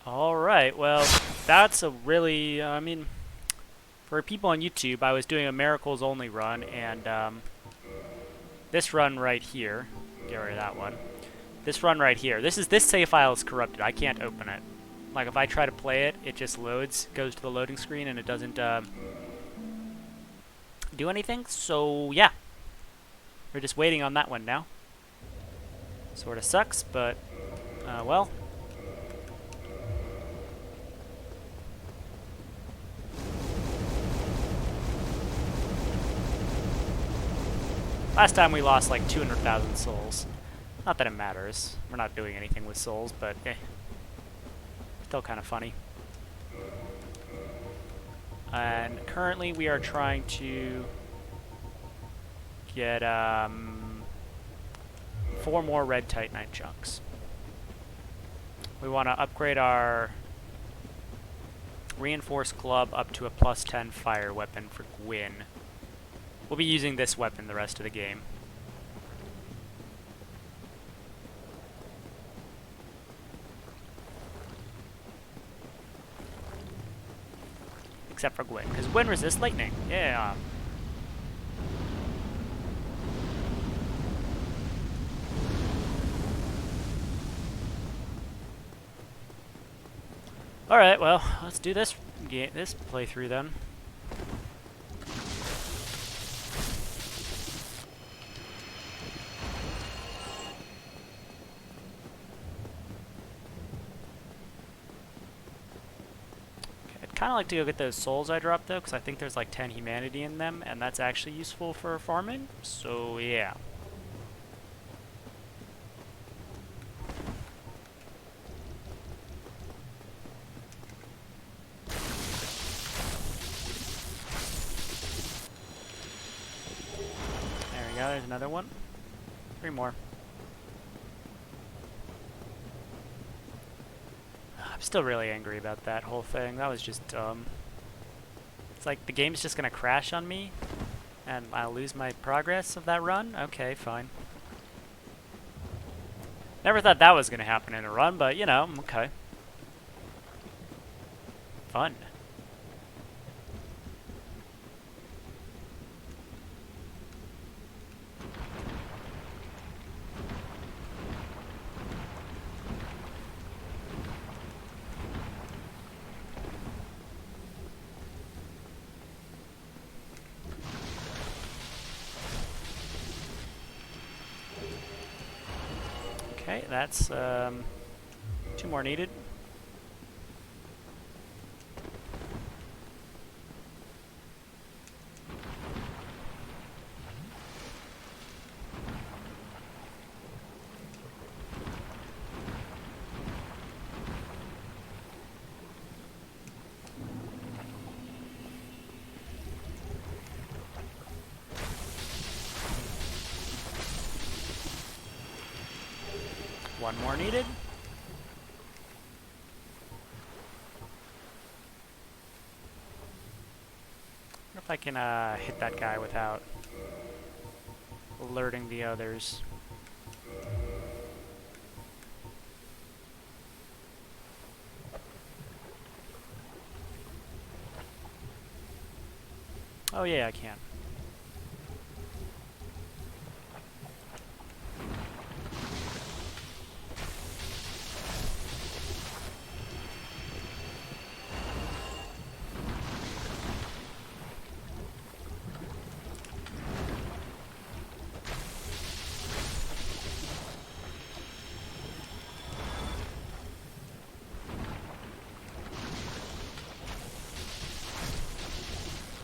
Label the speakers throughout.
Speaker 1: Alright, well, that's a really, I mean, for people on YouTube, I was doing a Miracles only run, and this run right here, get rid of that one. This run right here, this save file is corrupted. I can't open it. Like, if I try to play it, it just loads, goes to the loading screen, and it doesn't do anything. So, yeah, we're just waiting on that one now. Sort of sucks, but, well. Last time we lost like 200,000 souls. Not that it matters. We're not doing anything with souls, but still kind of funny. And currently we are trying to get 4 more red titanite chunks. We want to upgrade our reinforced club up to a +10 fire weapon for Gwyn. We'll be using this weapon the rest of the game. Except for Gwyn, because Gwyn resists lightning. Yeah. Alright, well, let's do this playthrough then. Kind of like to go get those souls I dropped though, because I think there's like 10 humanity in them, and that's actually useful for farming. So yeah. There we go. There's another one. 3 more. I'm still really angry about that whole thing. That was just dumb. It's like the game's just gonna crash on me and I'll lose my progress of that run? Okay, fine. Never thought that was gonna happen in a run, but you know, okay. Fun. Okay, that's 2 more needed. One more needed. I wonder if I can hit that guy without alerting the others. Oh yeah, I can.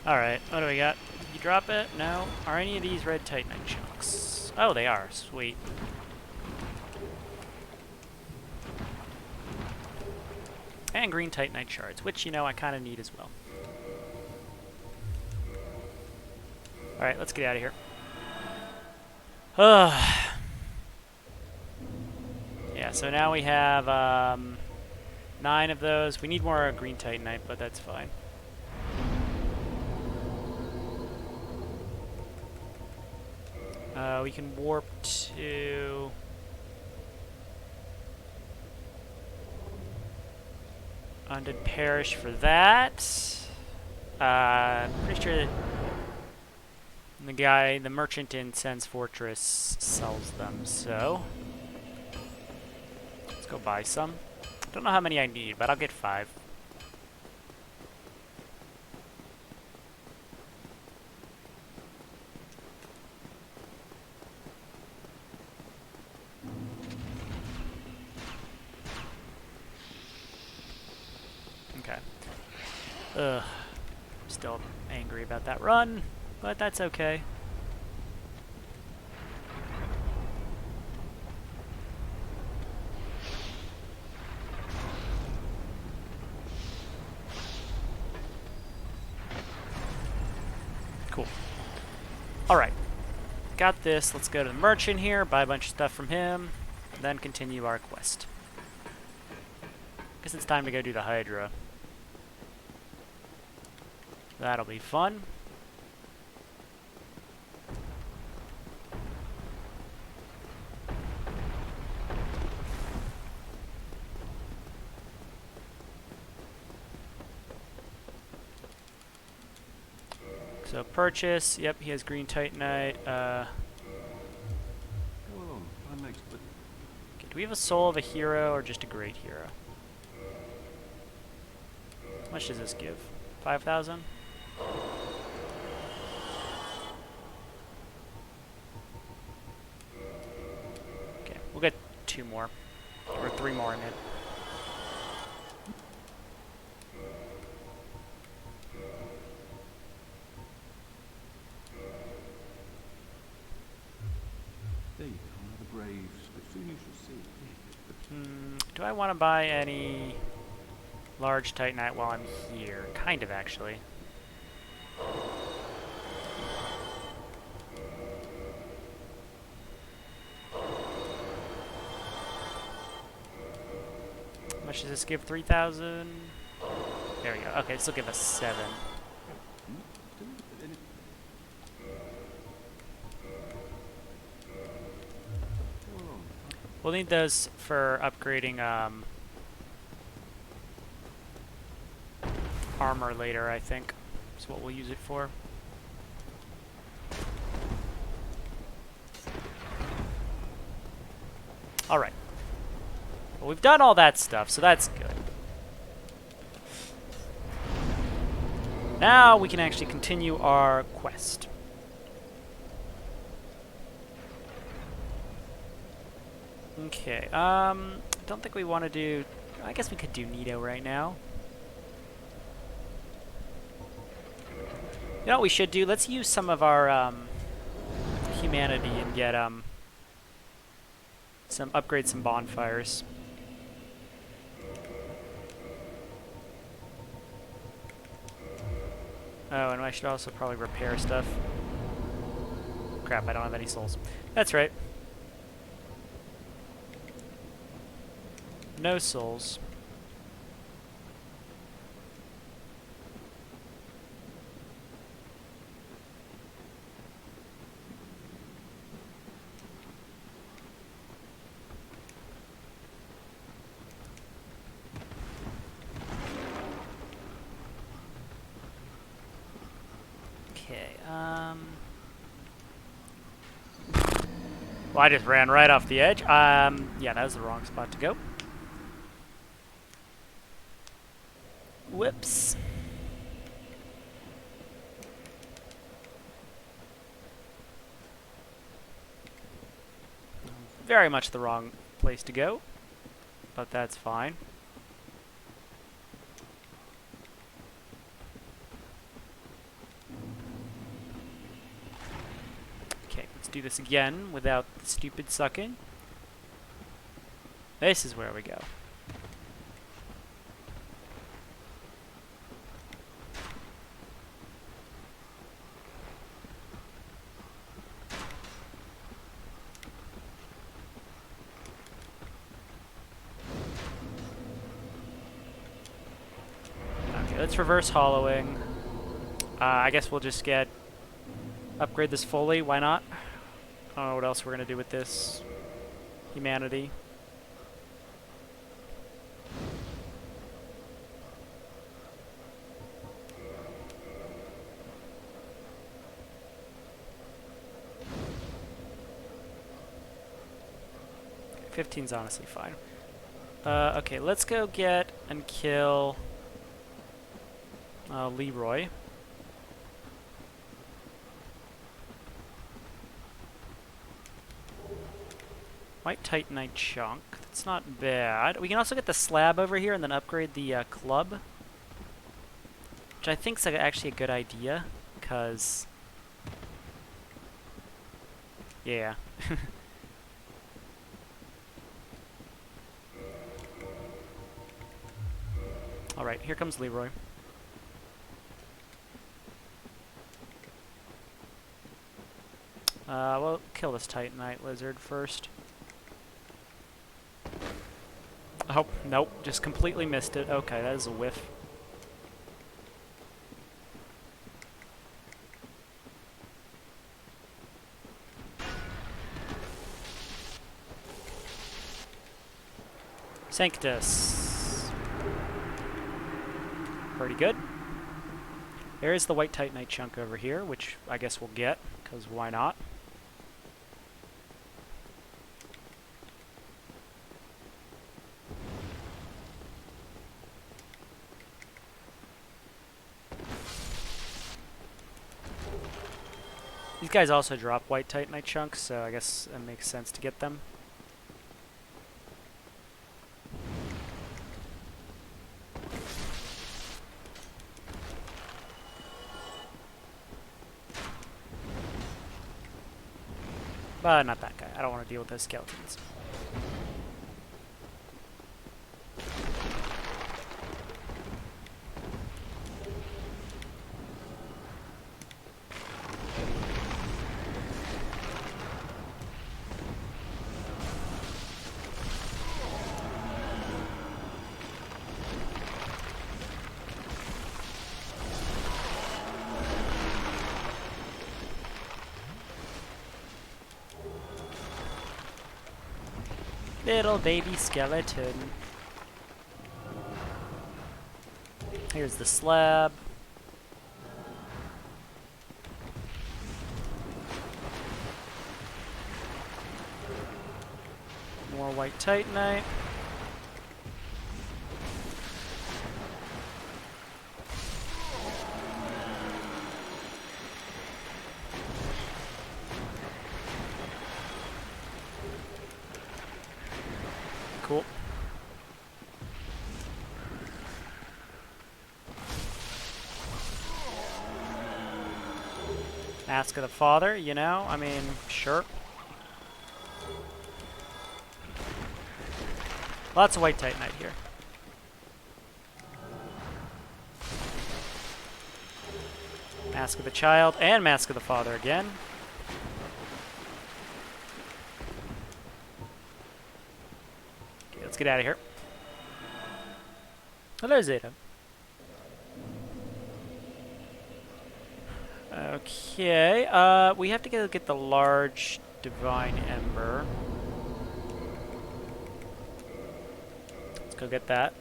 Speaker 1: Alright, what do we got? Did you drop it? No. Are any of these red titanite chunks? Oh, they are. Sweet. And green titanite shards, which, you know, I kind of need as well. Alright, let's get out of here. Yeah, so now we have 9 of those. We need more green titanite, but that's fine. We can warp to... Undead Parish for that. Pretty sure the merchant in Sen's Fortress sells them, so let's go buy some. Don't know how many I need, but I'll get 5. Okay. Ugh. Still angry about that run, but that's okay. Cool. Alright. Got this. Let's go to the merchant here, buy a bunch of stuff from him, then continue our quest. Guess it's time to go do the Hydra. That'll be fun. So purchase, yep, he has green titanite. Okay, do we have a soul of a hero or just a great hero? How much does this give? 5,000? Okay, we'll get 2 more. Or 3 more, I mean.
Speaker 2: There you go, another grave. Soon you shall see.
Speaker 1: Do I want to buy any large titanite while I'm here? Kind of, actually. How much does this give? 3,000? There we go. Okay, this will give us 7. We'll need those for upgrading armor later, I think. That's what we'll use it for. Alright. Well, we've done all that stuff, so that's good. Now we can actually continue our quest. Okay, I don't think we want to do... I guess we could do Nito right now. You know what we should do? Let's use some of our humanity and get upgrade some bonfires. Oh, and I should also probably repair stuff. Crap, I don't have any souls. That's right. No souls. Okay, well, I just ran right off the edge. Yeah, that was the wrong spot to go. Whoops. Very much the wrong place to go, but that's fine. Okay, let's do this again without the stupid sucking. This is where we go. Let's reverse hollowing. I guess we'll just upgrade this fully. Why not? I don't know what else we're gonna do with this. Humanity. 15's honestly fine. Okay, let's go get and kill Leroy. White Titanite chunk. That's not bad. We can also get the slab over here and then upgrade the club, which I think is actually a good idea, because yeah. Alright, here comes Leroy. We'll kill this Titanite lizard first. Oh, nope, just completely missed it. Okay, that is a whiff. Sanctus. Pretty good. There is the white Titanite chunk over here, which I guess we'll get, because why not? These guys also drop white Titanite chunks, so I guess it makes sense to get them. But not that guy. I don't want to deal with those skeletons. Little baby skeleton. Here's the slab. More white Titanite. Cool. Ask of the Father, you know? I mean, sure. Lots of white Titanite here. Mask of the Child and Mask of the Father again. Okay, let's get out of here. Hello, Zeta. Okay, we have to go get the large Divine Ember. Let's go get that.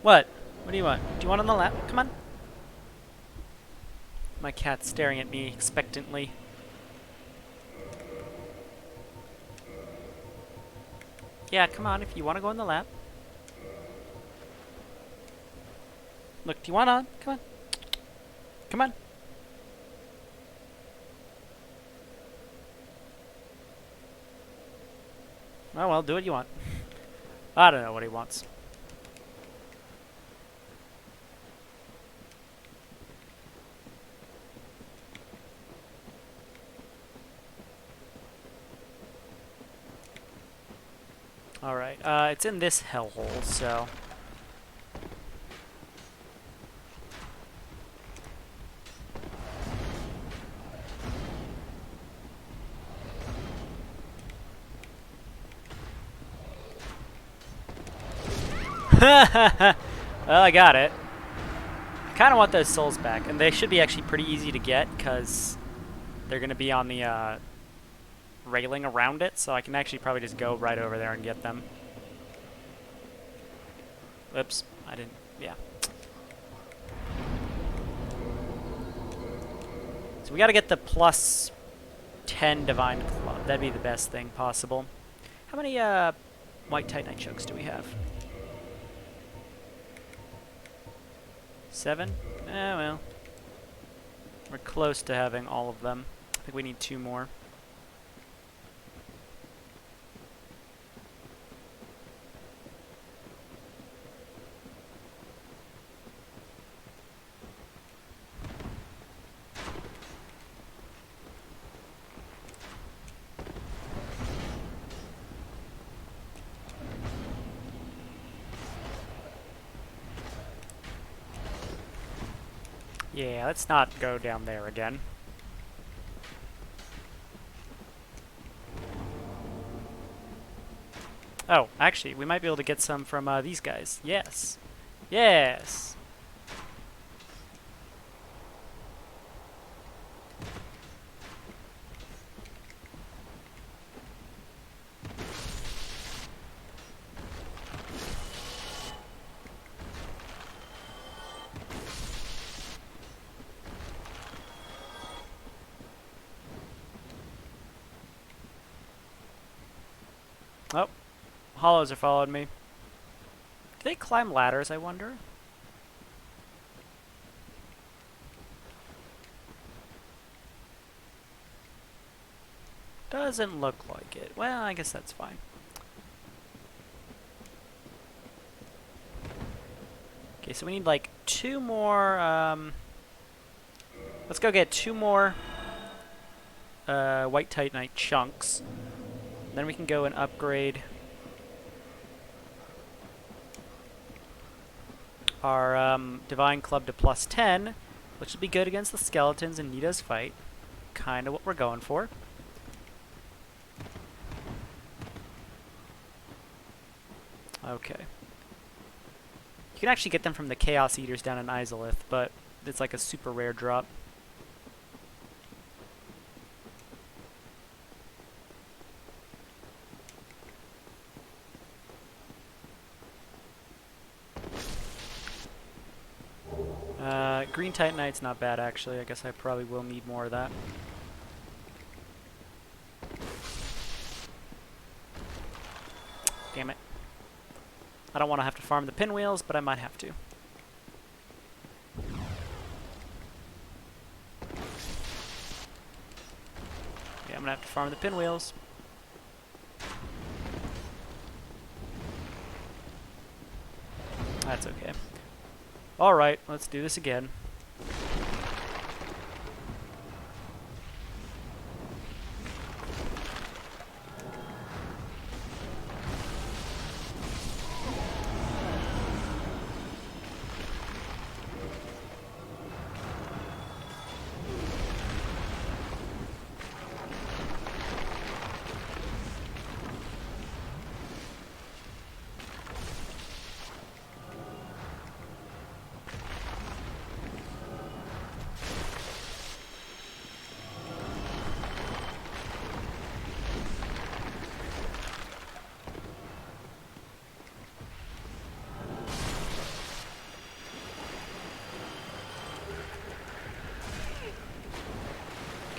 Speaker 1: What? What do you want? Do you want on the lap? Come on. My cat's staring at me expectantly. Yeah, come on if you want to go on the lap. Look, do you want on? Come on. Come on. Oh well, do what you want. I don't know what he wants. Alright, it's in this hellhole, so... Well, I got it. I kind of want those souls back, and they should be actually pretty easy to get, because they're going to be on the railing around it, so I can actually probably just go right over there and get them. Oops, I didn't, yeah. So we got to get the plus 10 Divine Club. That'd be the best thing possible. How many white Titanite chunks do we have? 7? Eh, well. We're close to having all of them. I think we need 2 more. Yeah, let's not go down there again. Oh, actually, we might be able to get some from these guys. Yes. Yes! Oh, hollows are following me. Do they climb ladders, I wonder? Doesn't look like it. Well, I guess that's fine. Okay, so we need like 2 more, let's go get 2 more white Titanite chunks. Then we can go and upgrade our Divine Club to +10, which will be good against the skeletons in Nito's fight. Kind of what we're going for. Okay. You can actually get them from the Chaos Eaters down in Izalith, but it's like a super rare drop. Green Titanite's not bad, actually. I guess I probably will need more of that. Damn it. I don't want to have to farm the pinwheels, but I might have to. Yeah, I'm gonna have to farm the pinwheels. That's okay. Alright, let's do this again.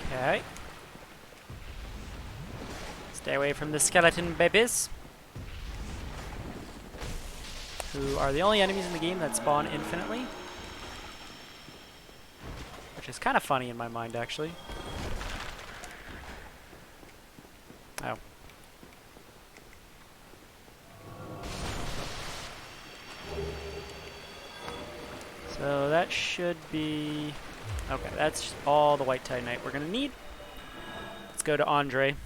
Speaker 1: Okay. Stay away from the skeleton babies, who are the only enemies in the game that spawn infinitely. Which is kind of funny in my mind, actually. Oh. So that should be... Okay, that's all the white Titanite we're going to need. Let's go to Andre.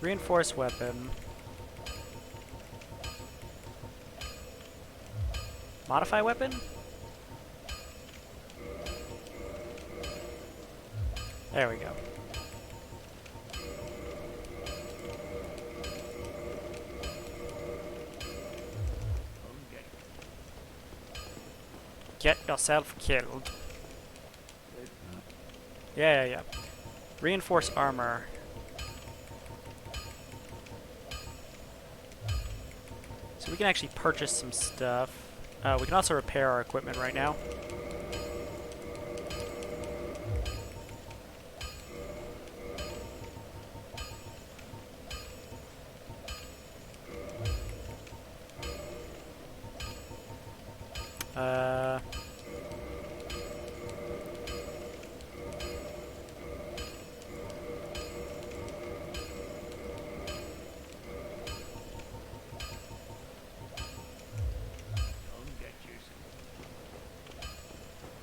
Speaker 1: Reinforced weapon. Modify weapon? There we go. Get yourself killed. Yeah. Reinforce armor. So we can actually purchase some stuff. We can also repair our equipment right now.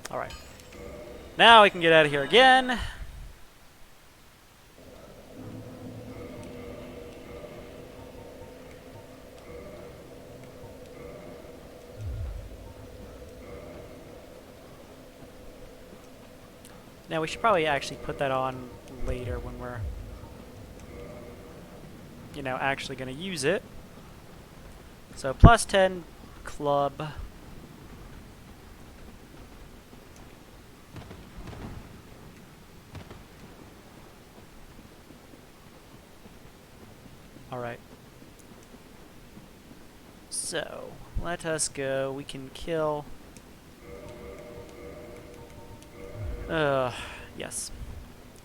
Speaker 1: Alright. Now we can get out of here again. Now we should probably actually put that on later when we're, you know, actually going to use it. So plus 10 club. Alright. So, let us go. We can kill... yes.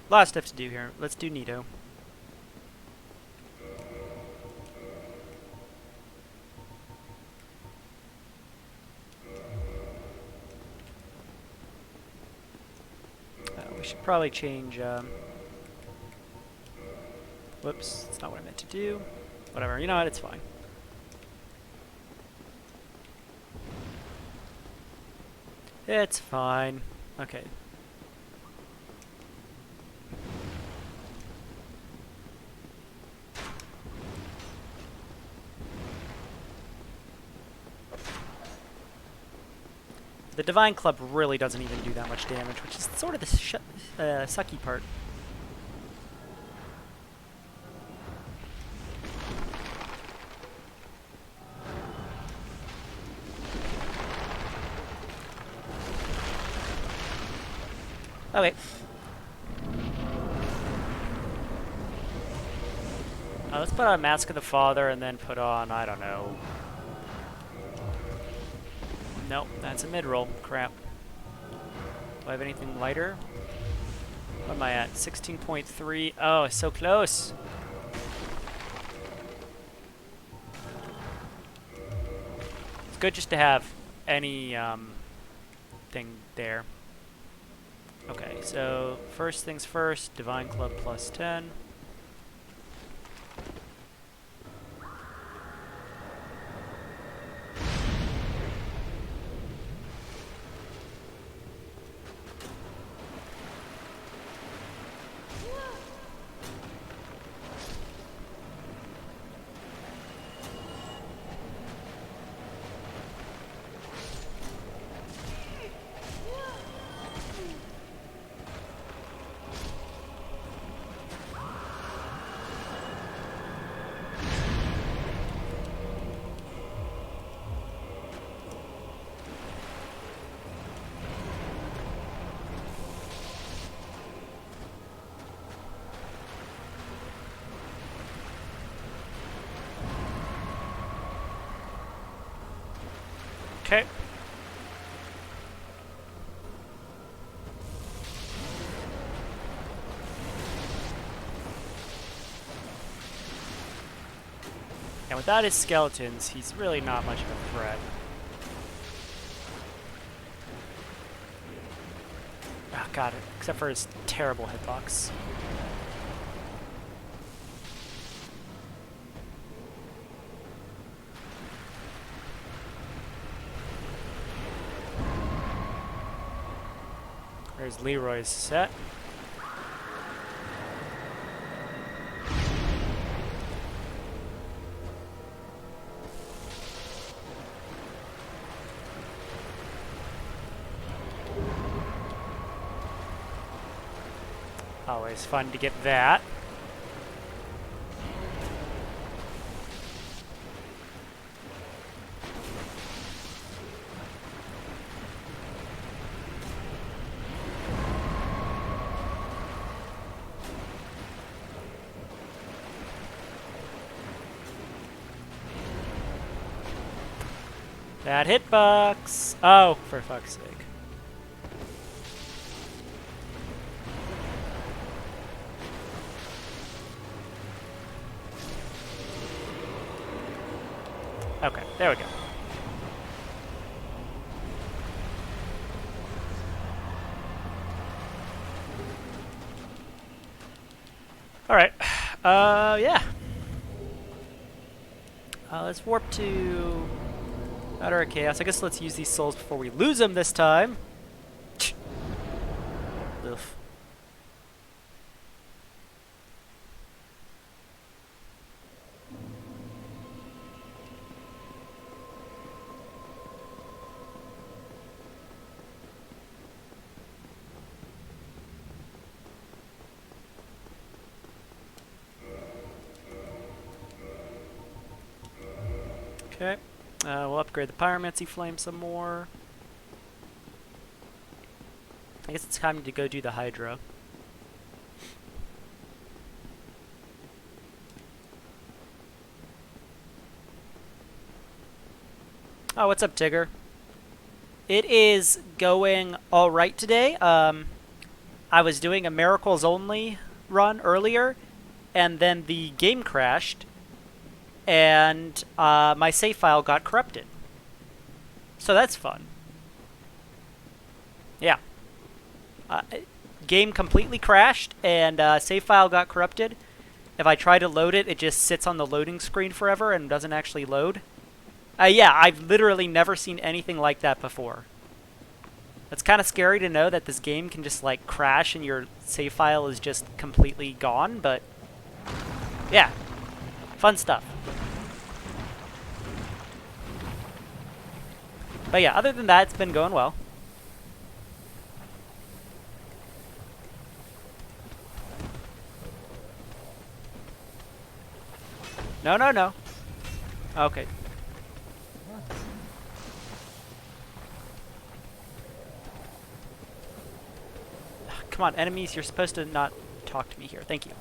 Speaker 1: A lot of stuff to do here. Let's do Nito. We should probably change, whoops, that's not what I meant to do. Whatever, you know what, it's fine. It's fine. Okay. The Divine Club really doesn't even do that much damage, which is sort of the sucky part. Okay. Let's put on Mask of the Father and then put on, I don't know. Nope, that's a mid-roll. Crap. Do I have anything lighter? What am I at? 16.3. Oh, it's so close. It's good just to have any thing there. Okay, so first things first, Divine Club plus 10. Okay. And without his skeletons, he's really not much of a threat. Oh, got it. Except for his terrible hitbox. There's Leroy's set. Always fun to get that. Bad hitbox! Oh, for fuck's sake. Okay, there we go. Alright, yeah. Let's warp to Outer Chaos. I guess let's use these souls before we lose them this time. Ugh. Okay, we'll upgrade the Pyromancy Flame some more. I guess it's time to go do the Hydra. Oh, what's up, Tigger? It is going alright today. I was doing a Miracles Only run earlier, and then the game crashed. And my save file got corrupted. So that's fun. Yeah. Game completely crashed, and save file got corrupted. If I try to load it, it just sits on the loading screen forever and doesn't actually load. Yeah, I've literally never seen anything like that before. It's kind of scary to know that this game can just, like, crash and your save file is just completely gone, but yeah. Fun stuff. But yeah, other than that, it's been going well. No, no, no. Okay. Come on, enemies, you're supposed to not talk to me here. Thank you.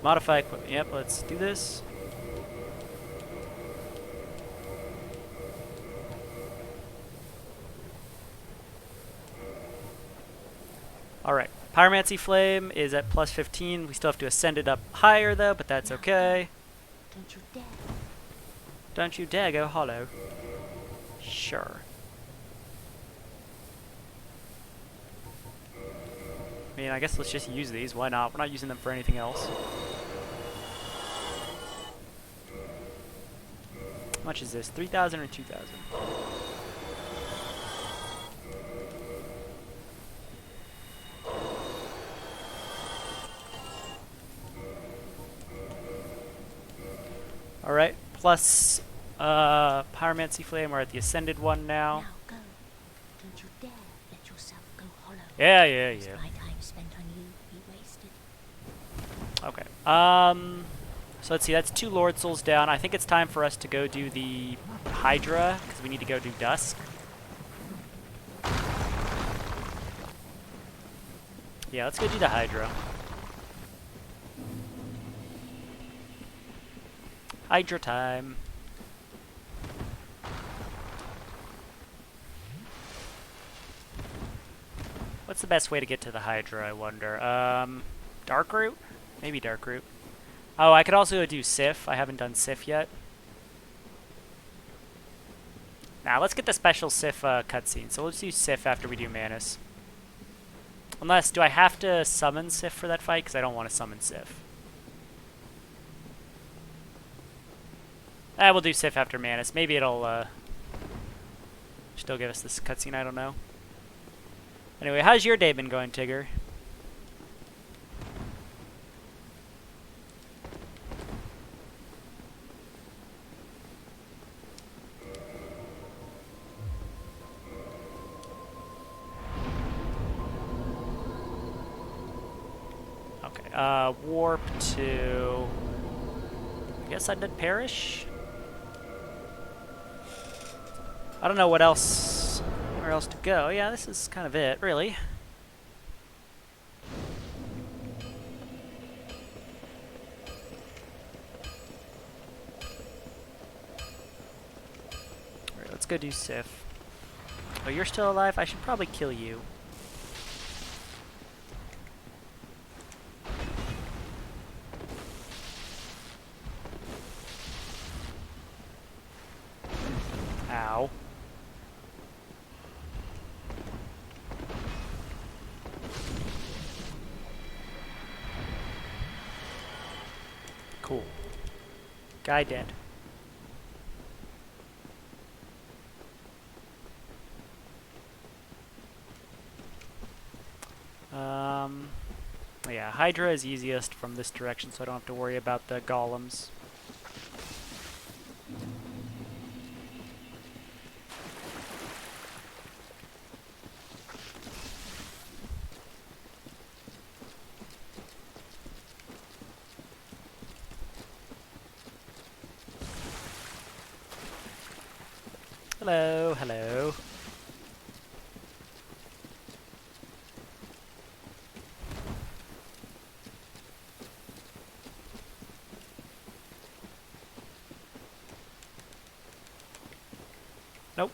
Speaker 1: Modify equipment. Yep, let's do this. Alright, Pyromancy Flame is at plus 15. We still have to ascend it up higher, though, but that's okay.
Speaker 3: Don't you dare.
Speaker 1: Don't you dare go hollow. Sure. I mean, I guess let's just use these. Why not? We're not using them for anything else. How much is this? 3,000 or 2,000? Alright, plus Pyromancy Flame. We're at the Ascended one now.
Speaker 3: Now go. Don't you dare let yourself go hollow.
Speaker 1: Yeah, yeah, yeah.
Speaker 3: My time spent on you be wasted.
Speaker 1: Okay. So let's see, that's 2 Lord Souls down. I think it's time for us to go do the Hydra, because we need to go do Dusk. Yeah, let's go do the Hydra. Hydra time. What's the best way to get to the Hydra, I wonder? Dark route? Maybe dark route. Oh, I could also do Seath. I haven't done Seath yet. Now, let's get the special Seath cutscene. So let's do Seath after we do Manus. Unless, do I have to summon Seath for that fight? Because I don't want to summon Seath. We'll do Seath after Manus. Maybe it'll still give us this cutscene, I don't know. Anyway, how's your day been going, Tigger? Okay, warp to... I guess Undead Parish? I don't know what else... where else to go. Yeah, this is kind of it, really. let's go do Seath. Oh, you're still alive? I should probably kill you. Ow. Cool. Guy dead. Yeah, Hydra is easiest from this direction, so I don't have to worry about the golems. Hello, hello. Nope.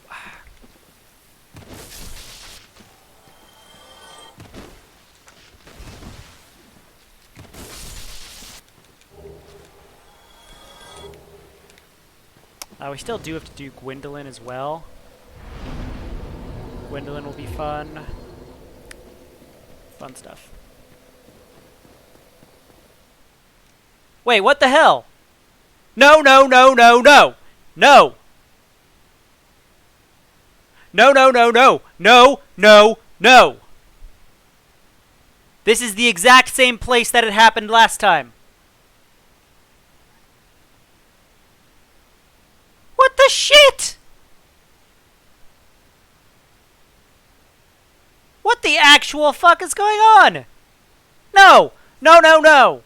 Speaker 1: We still do have to do Gwyndolin as well. Gwyndolin will be fun. Fun stuff. Wait, what the hell? No, no, no, no, no! No! No, no, no, no! No, no, no! This is the exact same place that it happened last time. What the shit? What the actual fuck is going on? No! No, no, no!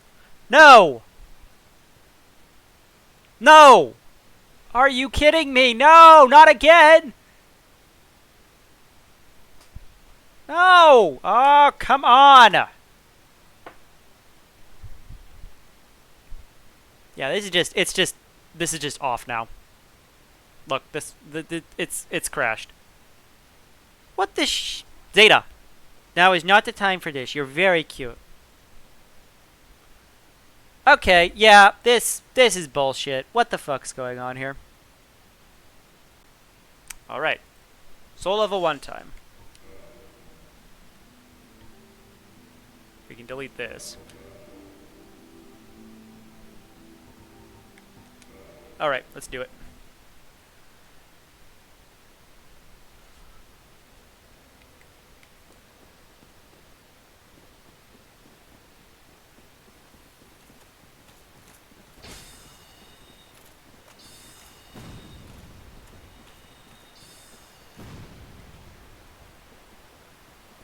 Speaker 1: No! No! Are you kidding me? No! Not again! No! Oh, come on! Yeah, this is just off now. Look, it's crashed. What the Zeta! Now is not the time for this. You're very cute. Okay, yeah, this is bullshit. What the fuck's going on here? Alright. Soul level 1 time. We can delete this. Alright, let's do it.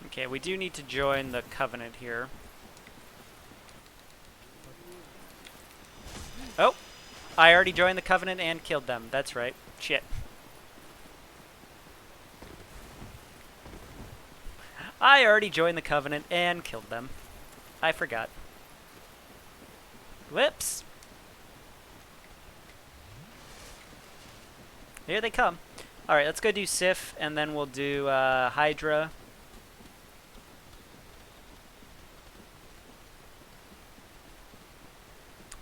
Speaker 1: Okay, we do need to join the Covenant here. Oh! I already joined the Covenant and killed them. That's right. Shit. I already joined the Covenant and killed them. I forgot. Whoops! Here they come. Alright, let's go do Seath, and then we'll do Hydra.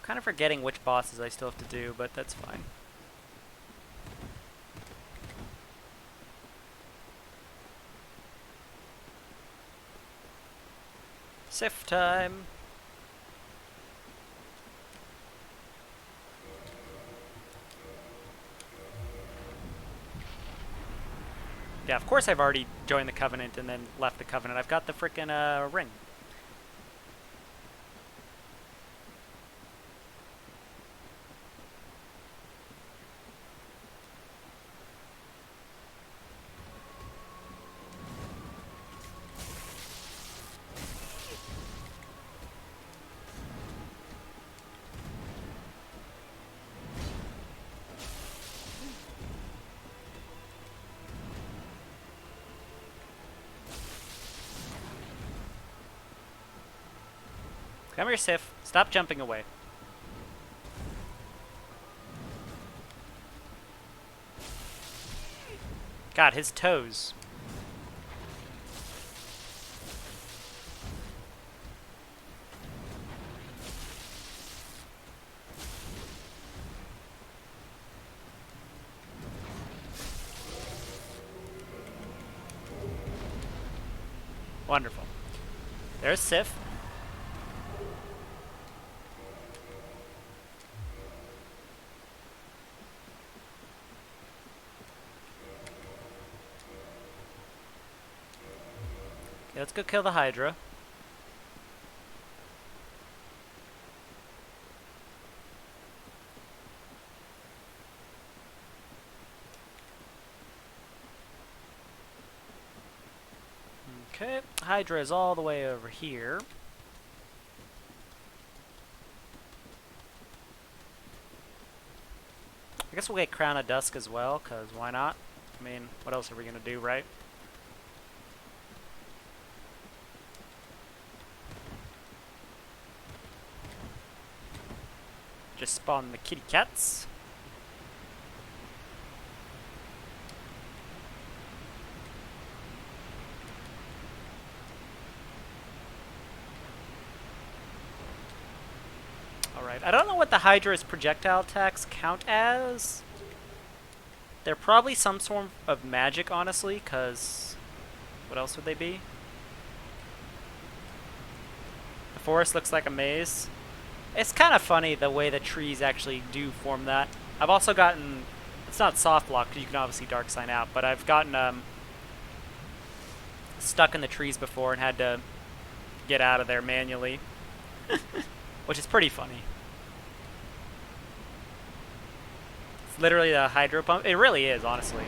Speaker 1: Kind of forgetting which bosses I still have to do, but that's fine. Seath time! Yeah, of course I've already joined the Covenant and then left the Covenant. I've got the frickin' ring. Come here, Seath. Stop jumping away. God, his toes. Wonderful. There's Seath. Okay, let's go kill the Hydra. Okay, Hydra is all the way over here. I guess we'll get Crown of Dusk as well, because why not? I mean, what else are we going to do, right? Just spawn the kitty cats. Alright, I don't know what the Hydra's projectile attacks count as. They're probably some form of magic, honestly, because what else would they be? The forest looks like a maze. It's kind of funny the way the trees actually do form that. I've also gotten, it's not soft lock, because you can obviously dark sign out, but I've gotten stuck in the trees before and had to get out of there manually. Which is pretty funny. It's literally a hydro pump. It really is, honestly.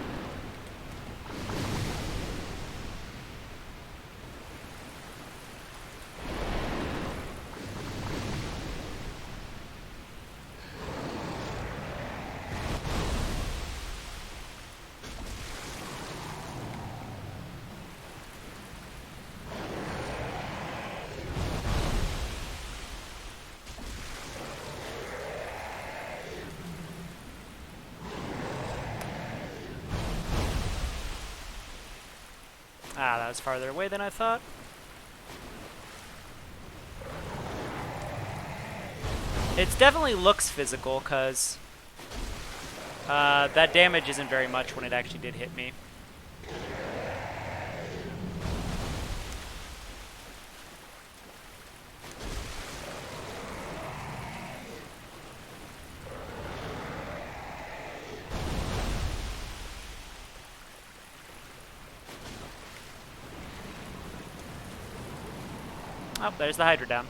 Speaker 1: Ah, that was farther away than I thought. It definitely looks physical, because that damage isn't very much when it actually did hit me. Oh, there's the Hydra down.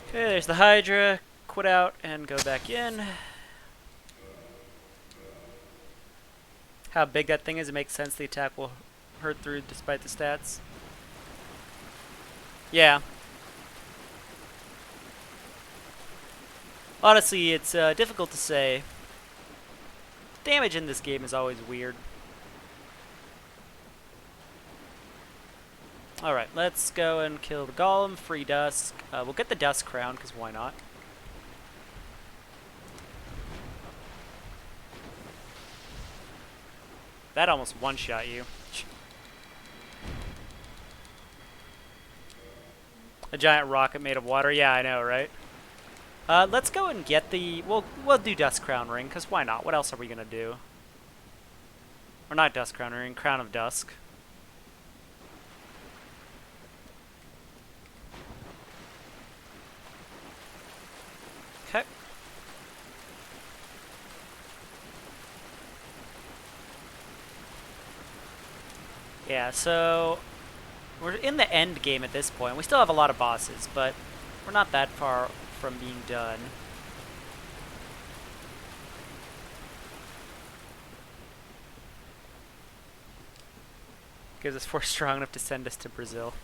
Speaker 1: Okay, there's the Hydra. Quit out and go back in. How big that thing is, it makes sense the attack will hurt through despite the stats. Yeah. Honestly, it's difficult to say. Damage in this game is always weird. Alright, let's go and kill the Golem, free Dusk. We'll get the Dusk Crown, because why not? That almost one-shot you. A giant rocket made of water? Yeah, I know, right? Let's go and get the... We'll do Dusk Crown Ring, because why not? What else are we going to do? Or not Dusk Crown Ring, Crown of Dusk. Okay. Yeah, so... We're in the end game at this point. We still have a lot of bosses, but we're not that far from being done. Gives us force strong enough to send us to Brazil.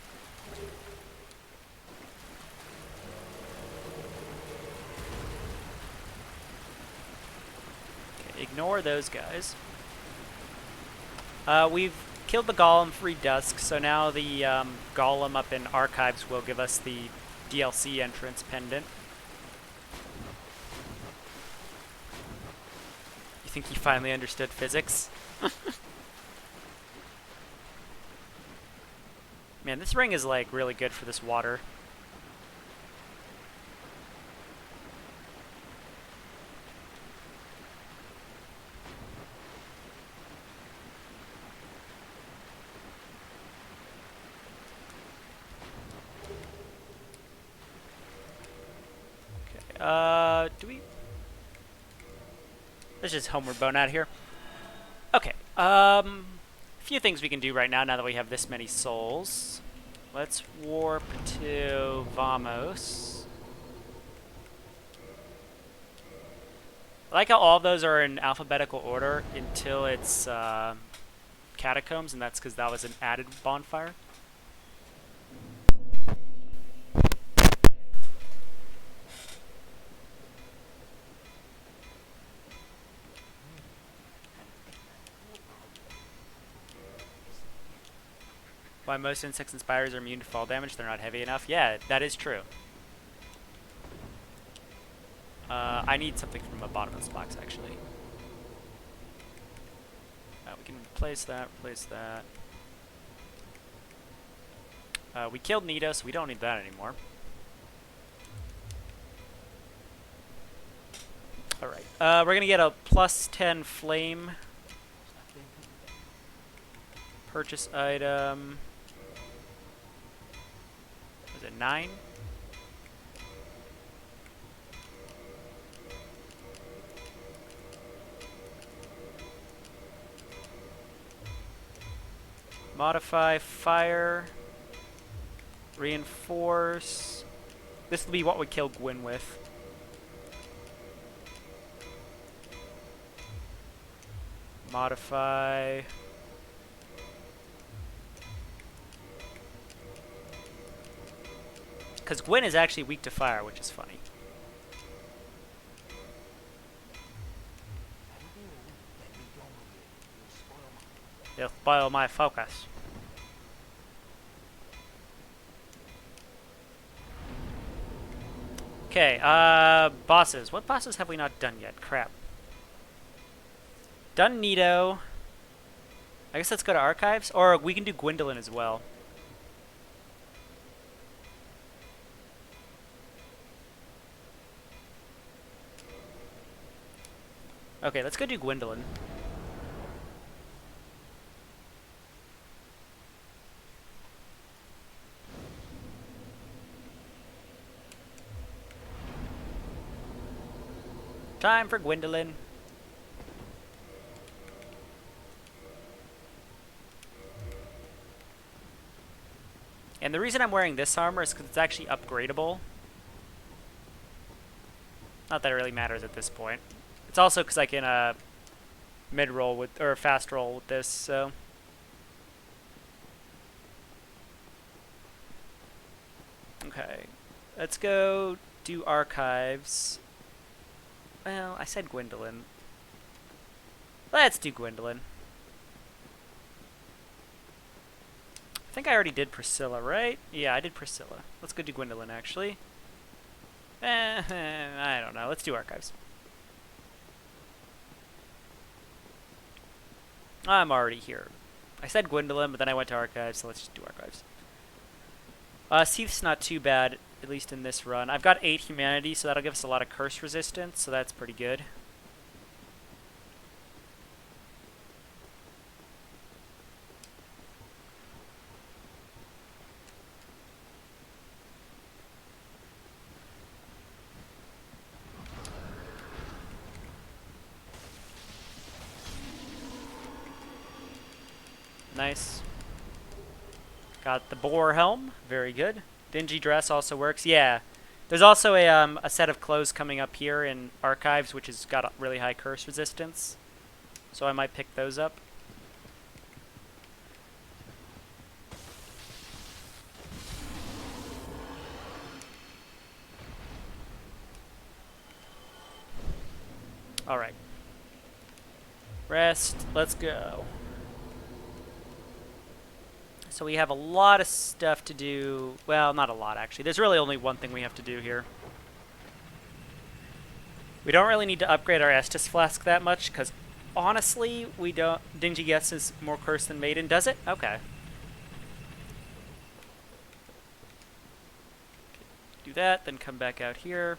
Speaker 1: Okay, ignore those guys. We've killed the Golem, free Dusk, so now the Golem up in Archives will give us the DLC entrance pendant. think he finally understood physics. Man, this ring is like really good for this water. Do we... Let's just homeward bone out of here. Okay, a few things we can do right now that we have this many souls. Let's warp to Vamos. I like how all of those are in alphabetical order until it's Catacombs, and that's because that was an added bonfire. Why most insects and spiders are immune to fall damage, they're not heavy enough. Yeah, that is true. I need something from the bottom of this box, actually. We can replace that, we killed Nito, so we don't need that anymore. Alright, we're gonna get a +10 flame. Purchase item. Was it 9? Modify fire. Reinforce. This will be what we kill Gwyn with. Modify. Because Gwyn is actually weak to fire, which is funny. It'll spoil my focus. Okay, bosses. What bosses have we not done yet? Crap. Done Nito. I guess let's go to Archives. Or we can do Gwyndolin as well. Okay, let's go do Gwyndolin. Time for Gwyndolin. And the reason I'm wearing this armor is because it's actually upgradable. Not that it really matters at this point. It's also because I can mid-roll with, or fast roll with this, so. Okay, let's go do Archives. Well, I said Gwyndolin. Let's do Gwyndolin. I think I already did Priscilla, right? Yeah, I did Priscilla. Let's go do Gwyndolin, actually. I don't know. Let's do Archives. I'm already here. I said Gwyndolin, but then I went to Archives, so let's just do Archives. Seath's not too bad, at least in this run. I've got 8 humanity, so that'll give us a lot of curse resistance, so that's pretty good. Nice. Got the boar helm. Very good. Dingy dress also works. Yeah. There's also a set of clothes coming up here in Archives, which has got a really high curse resistance. So I might pick those up. Alright. Rest. Let's go. So we have a lot of stuff to do. Well, not a lot, actually. There's really only one thing we have to do here. We don't really need to upgrade our Estus Flask that much, because honestly, we don't. Dingy Guess is more cursed than Maiden, does it? Okay. Do that, then come back out here.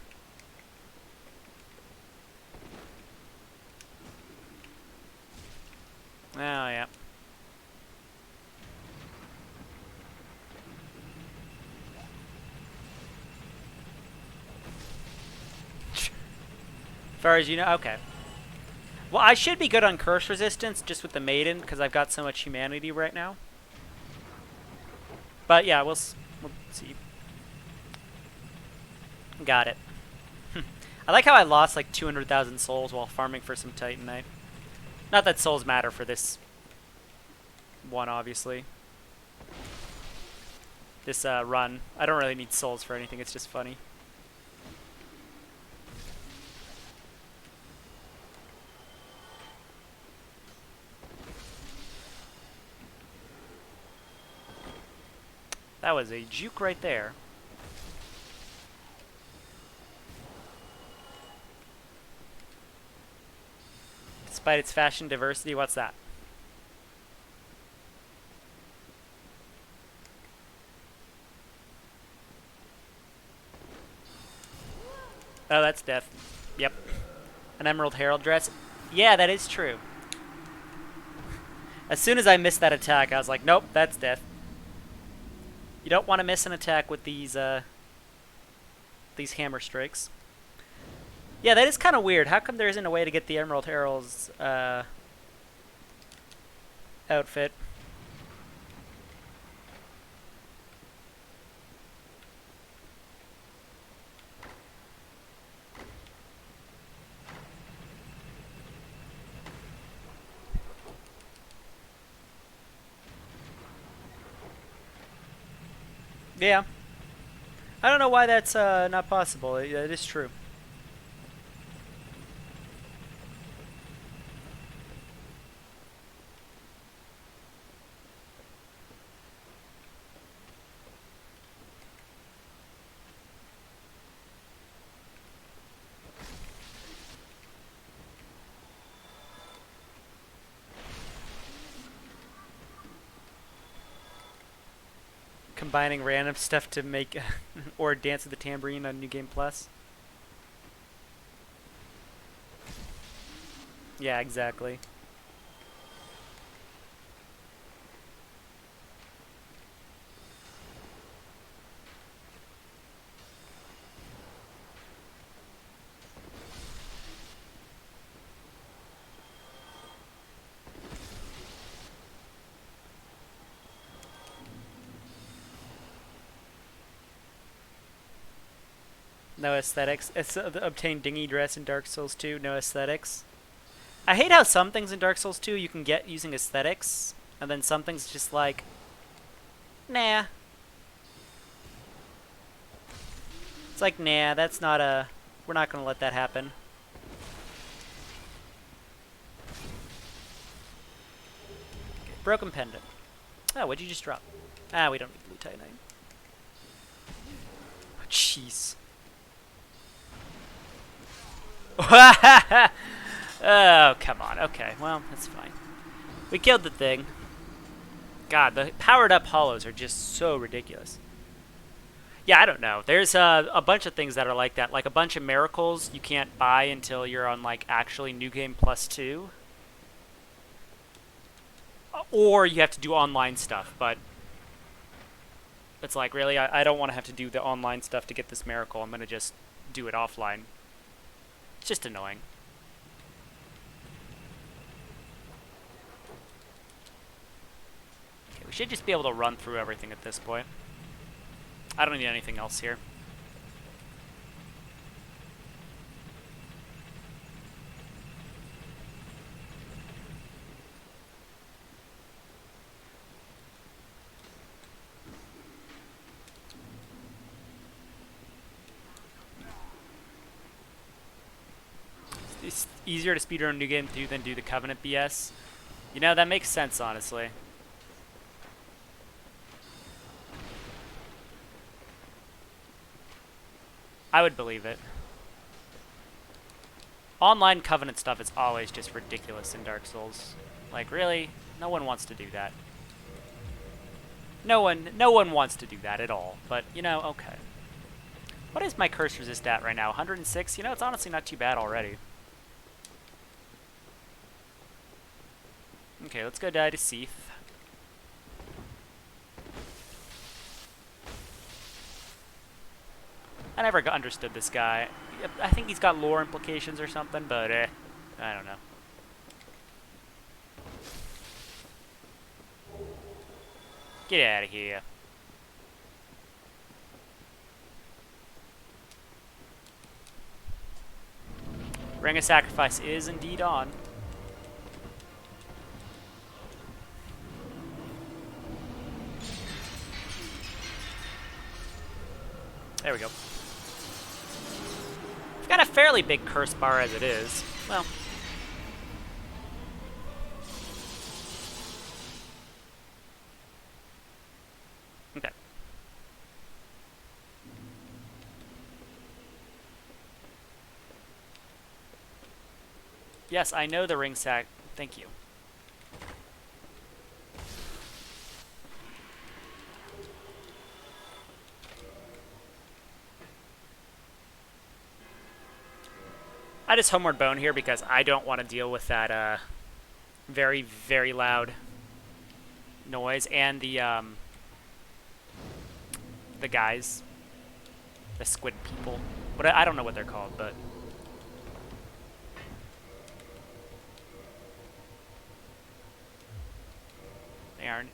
Speaker 1: Oh, yeah. As far as you know, okay. Well, I should be good on curse resistance just with the Maiden because I've got so much humanity right now. But yeah, we'll see. Got it. I like how I lost like 200,000 souls while farming for some Titanite. Not that souls matter for this one, obviously. This run. I don't really need souls for anything, it's just funny. That was a juke right there. Despite its fashion diversity, what's that? Oh, that's death. Yep. An Emerald Herald dress. Yeah, that is true. As soon as I missed that attack, I was like, nope, that's death. You don't want to miss an attack with these hammer strikes. Yeah, that is kind of weird. How come there isn't a way to get the Emerald Herald's outfit? Yeah. I don't know why that's not possible. It is true. Combining random stuff to make or Dance of the Tambourine on New Game Plus. Yeah, exactly. No aesthetics. It's obtain dinghy dress in Dark Souls 2. No aesthetics. I hate how some things in Dark Souls 2 you can get using aesthetics, and then some things just like, nah. It's like, nah, that's not a... We're not going to let that happen. Okay, broken pendant. Oh, what'd you just drop? Ah, we don't need blue titanite. Oh, jeez. Oh, come on. Okay, well, that's fine. We killed the thing. God, the powered-up hollows are just so ridiculous. Yeah, I don't know. There's a bunch of things that are like that. Like a bunch of miracles you can't buy until you're on, like, actually New Game Plus 2. Or you have to do online stuff, but... It's like, really? I don't want to have to do the online stuff to get this miracle. I'm going to just do it offline. It's just annoying. Okay, we should just be able to run through everything at this point. I don't need anything else here. It's easier to speedrun a New Game 2 than do the Covenant BS. You know, that makes sense, honestly. I would believe it. Online Covenant stuff is always just ridiculous in Dark Souls. Like, really? No one wants to do that. No one wants to do that at all. But, you know, okay. What is my curse resist at right now? 106? You know, it's honestly not too bad already. Okay, let's go die to Seath. I never understood this guy. I think he's got lore implications or something, but I don't know. Get out of here. Ring of Sacrifice is indeed on. There we go. We've got a fairly big curse bar as it is. Well. Okay. Yes, I know the ring sack. Thank you. I just homeward bone here because I don't want to deal with that very, very loud noise and the guys, the squid people. But I don't know what they're called, but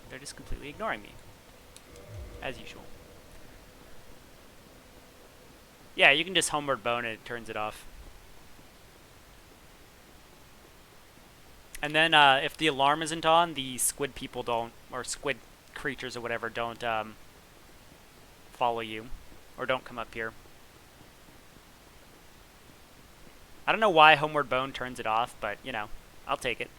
Speaker 1: they're just completely ignoring me, as usual. Yeah, you can just homeward bone and it turns it off. And then if the alarm isn't on, the squid people don't, or squid creatures or whatever, don't follow you, or don't come up here. I don't know why homeward bone turns it off, but, you know, I'll take it.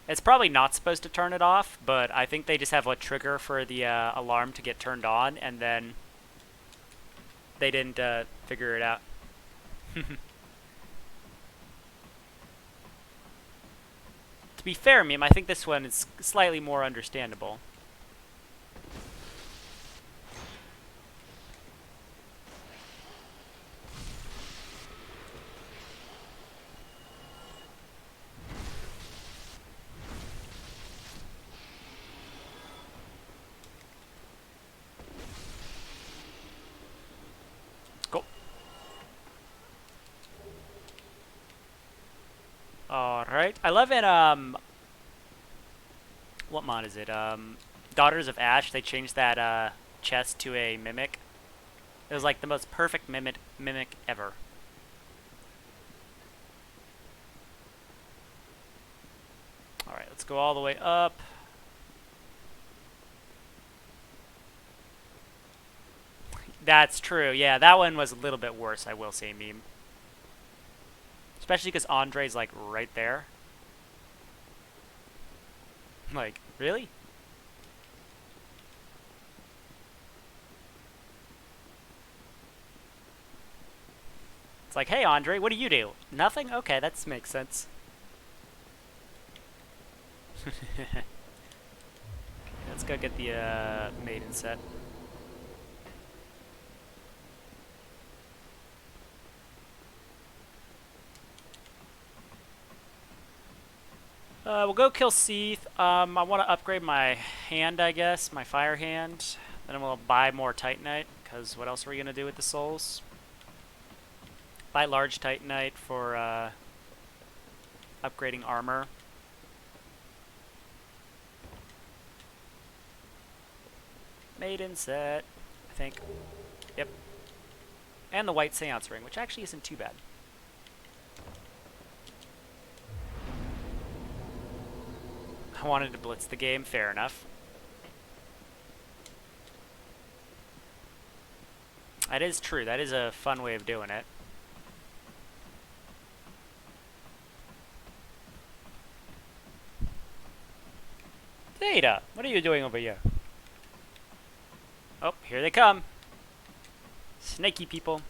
Speaker 1: It's probably not supposed to turn it off, but I think they just have a trigger for the alarm to get turned on, and then they didn't figure it out. To be fair, meme, I think this one is slightly more understandable. Alright. I love it, what mod is it? Daughters of Ash, they changed that, chest to a mimic. It was like the most perfect mimic ever. Alright, let's go all the way up. That's true, yeah, that one was a little bit worse, I will say, meme. Especially because Andre's, like, right there. Like, really? It's like, hey, Andre, what do you do? Nothing? Okay, that makes sense. Let's go get the, maiden set. We'll go kill Seath. I want to upgrade my hand, I guess, my fire hand. Then I'm going to buy more Titanite, because what else are we going to do with the souls? Buy large Titanite for upgrading armor. Maiden set, I think. Yep. And the white seance ring, which actually isn't too bad. I wanted to blitz the game, fair enough. That is true, that is a fun way of doing it. Theta, what are you doing over here? Oh, here they come. Snaky people.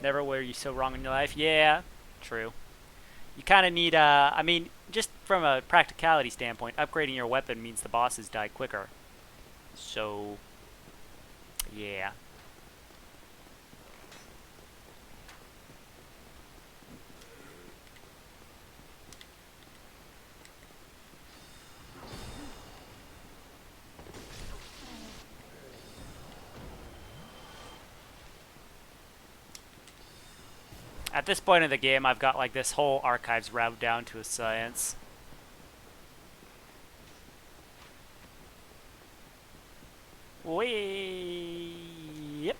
Speaker 1: Never were you so wrong in your life. Yeah, true. You kind of need, I mean, just from a practicality standpoint, upgrading your weapon means the bosses die quicker. So, yeah. At this point in the game, I've got like this whole archives routed down to a science. Whee! Yep.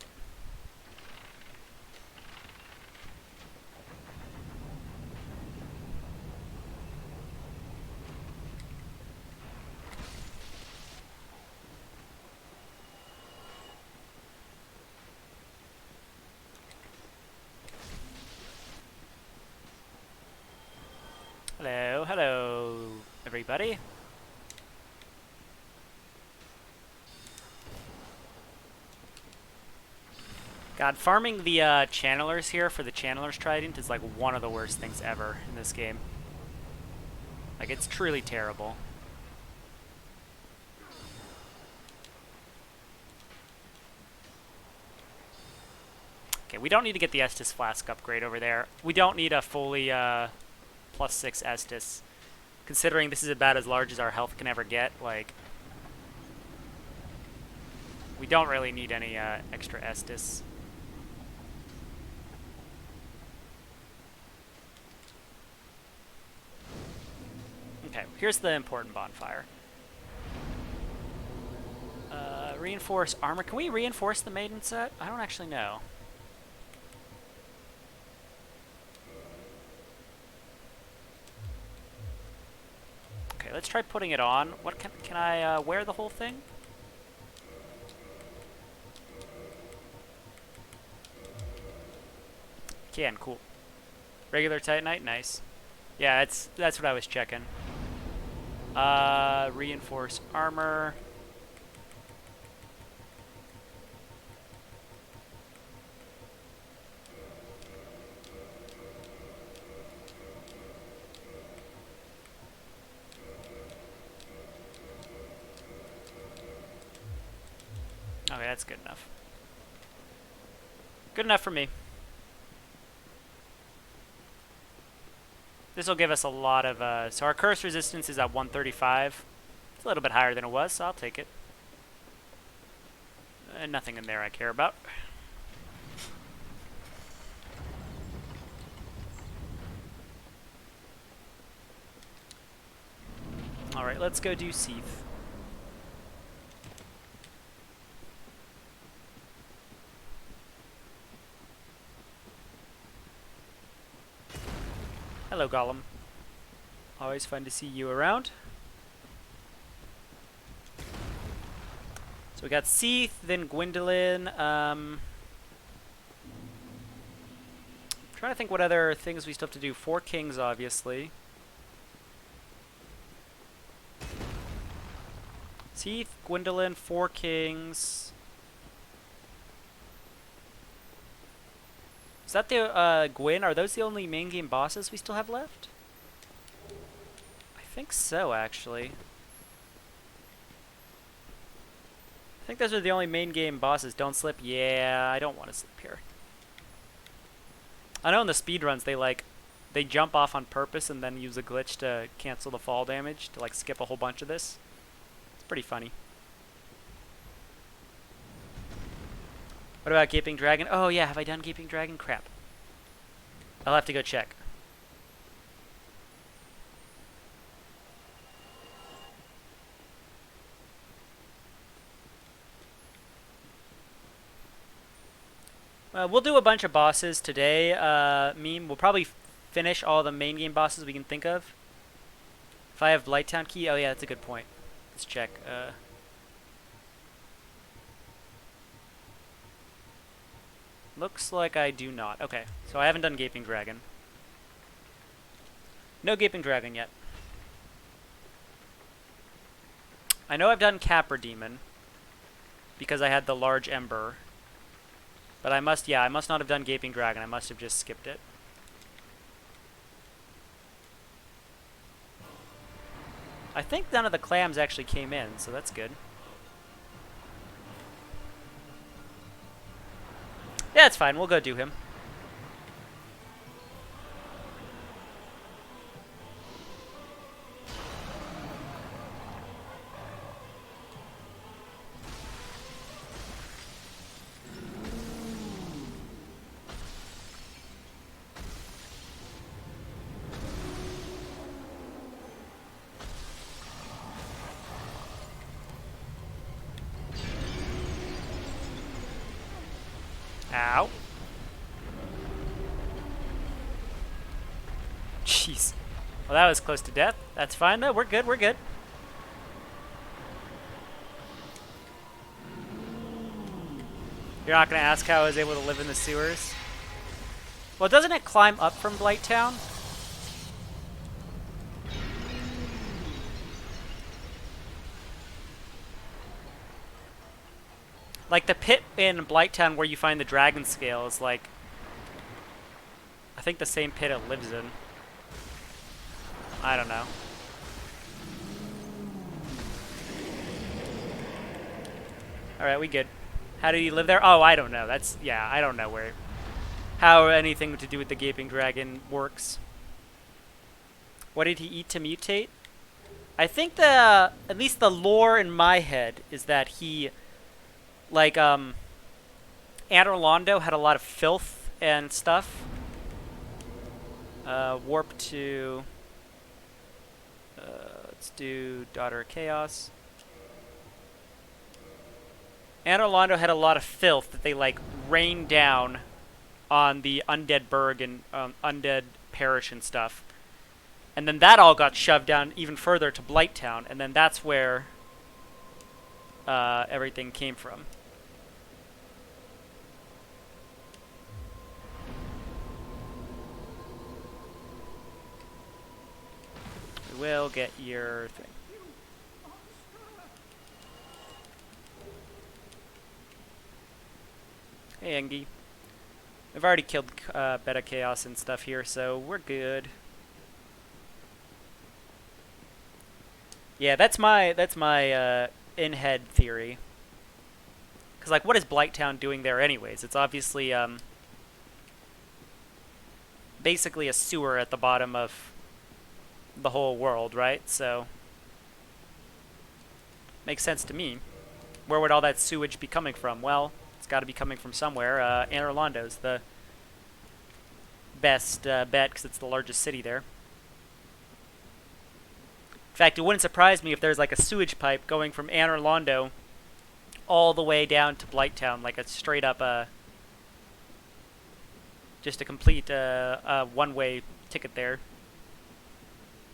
Speaker 1: Hello, hello, everybody. God, farming the channelers here for the channeler's trident is like one of the worst things ever in this game. Like, it's truly terrible. Okay, we don't need to get the Estus Flask upgrade over there. We don't need a fully plus 6 Estus. Considering this is about as large as our health can ever get, like, we don't really need any extra Estus. Okay, here's the important bonfire. Reinforce armor. Can we reinforce the maiden set? I don't actually know. Okay, let's try putting it on. What can I wear the whole thing? Can, cool. Regular Titanite, nice. Yeah, that's what I was checking. Reinforce armor. Okay, that's good enough. Good enough for me. This will give us a lot of, so our curse resistance is at 135. It's a little bit higher than it was, so I'll take it. Nothing in there I care about. Alright, let's go do Seath. Hello, Gollum. Always fun to see you around. So we got Seath, then Gwyndolin. Trying to think what other things we still have to do. 4 kings, obviously. Seath, Gwyndolin, 4 kings. Is that the Gwyn? Are those the only main game bosses we still have left? I think so, actually. I think those are the only main game bosses. Don't slip. Yeah, I don't want to slip here. I know in the speedruns they jump off on purpose and then use a glitch to cancel the fall damage to like skip a whole bunch of this. It's pretty funny. What about Gaping Dragon? Oh yeah, have I done Gaping Dragon? Crap. I'll have to go check. We'll do a bunch of bosses today. We'll probably finish all the main game bosses we can think of. If I have Blighttown key, oh yeah, that's a good point. Let's check. Looks like I do not. Okay, so I haven't done Gaping Dragon. No Gaping Dragon yet. I know I've done Capra Demon because I had the large ember. But I must not have done Gaping Dragon. I must have just skipped it. I think none of the clams actually came in, so that's good. Yeah, it's fine. We'll go do him. Ow. Jeez. Well, that was close to death. That's fine, though. We're good, we're good. You're not going to ask how I was able to live in the sewers? Well, doesn't it climb up from Blighttown? Like, the pit in Blighttown where you find the dragon scale is, like, I think the same pit it lives in. I don't know. Alright, we good. How did he live there? Oh, I don't know. That's, yeah, I don't know how anything to do with the Gaping Dragon works. What did he eat to mutate? I think at least the lore in my head is that he, like, Anor Londo had a lot of filth and stuff. Warp to, let's do Daughter of Chaos. Anor Londo had a lot of filth that they, like, rained down on the Undead Burg and Undead Parish and stuff. And then that all got shoved down even further to Blighttown, and then that's where everything came from. We will get your thing. Hey, Engi. We've already killed Beta Chaos and stuff here, so we're good. Yeah, that's my in-head theory. Because, like, what is Blighttown doing there anyways? It's obviously basically a sewer at the bottom of the whole world, right? So makes sense to me. Where would all that sewage be coming from? Well, it's got to be coming from somewhere. Anor Londo's the best bet because it's the largest city there. In fact, it wouldn't surprise me if there's like a sewage pipe going from Anor Londo all the way down to Blighttown, like a straight up, just a complete one-way ticket there.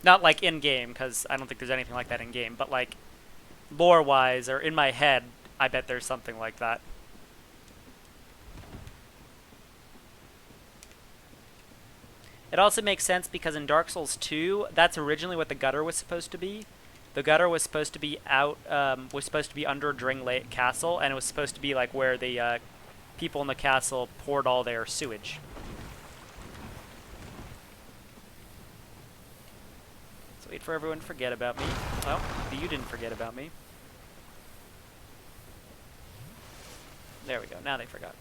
Speaker 1: Not like in-game, because I don't think there's anything like that in-game, but like lore-wise or in my head, I bet there's something like that. It also makes sense because in Dark Souls 2, that's originally what the gutter was supposed to be. The gutter was supposed to be out, was supposed to be under Dring Lake Castle, and it was supposed to be like where the people in the castle poured all their sewage. So wait for everyone to forget about me. Oh, you didn't forget about me. There we go. Now they forgot.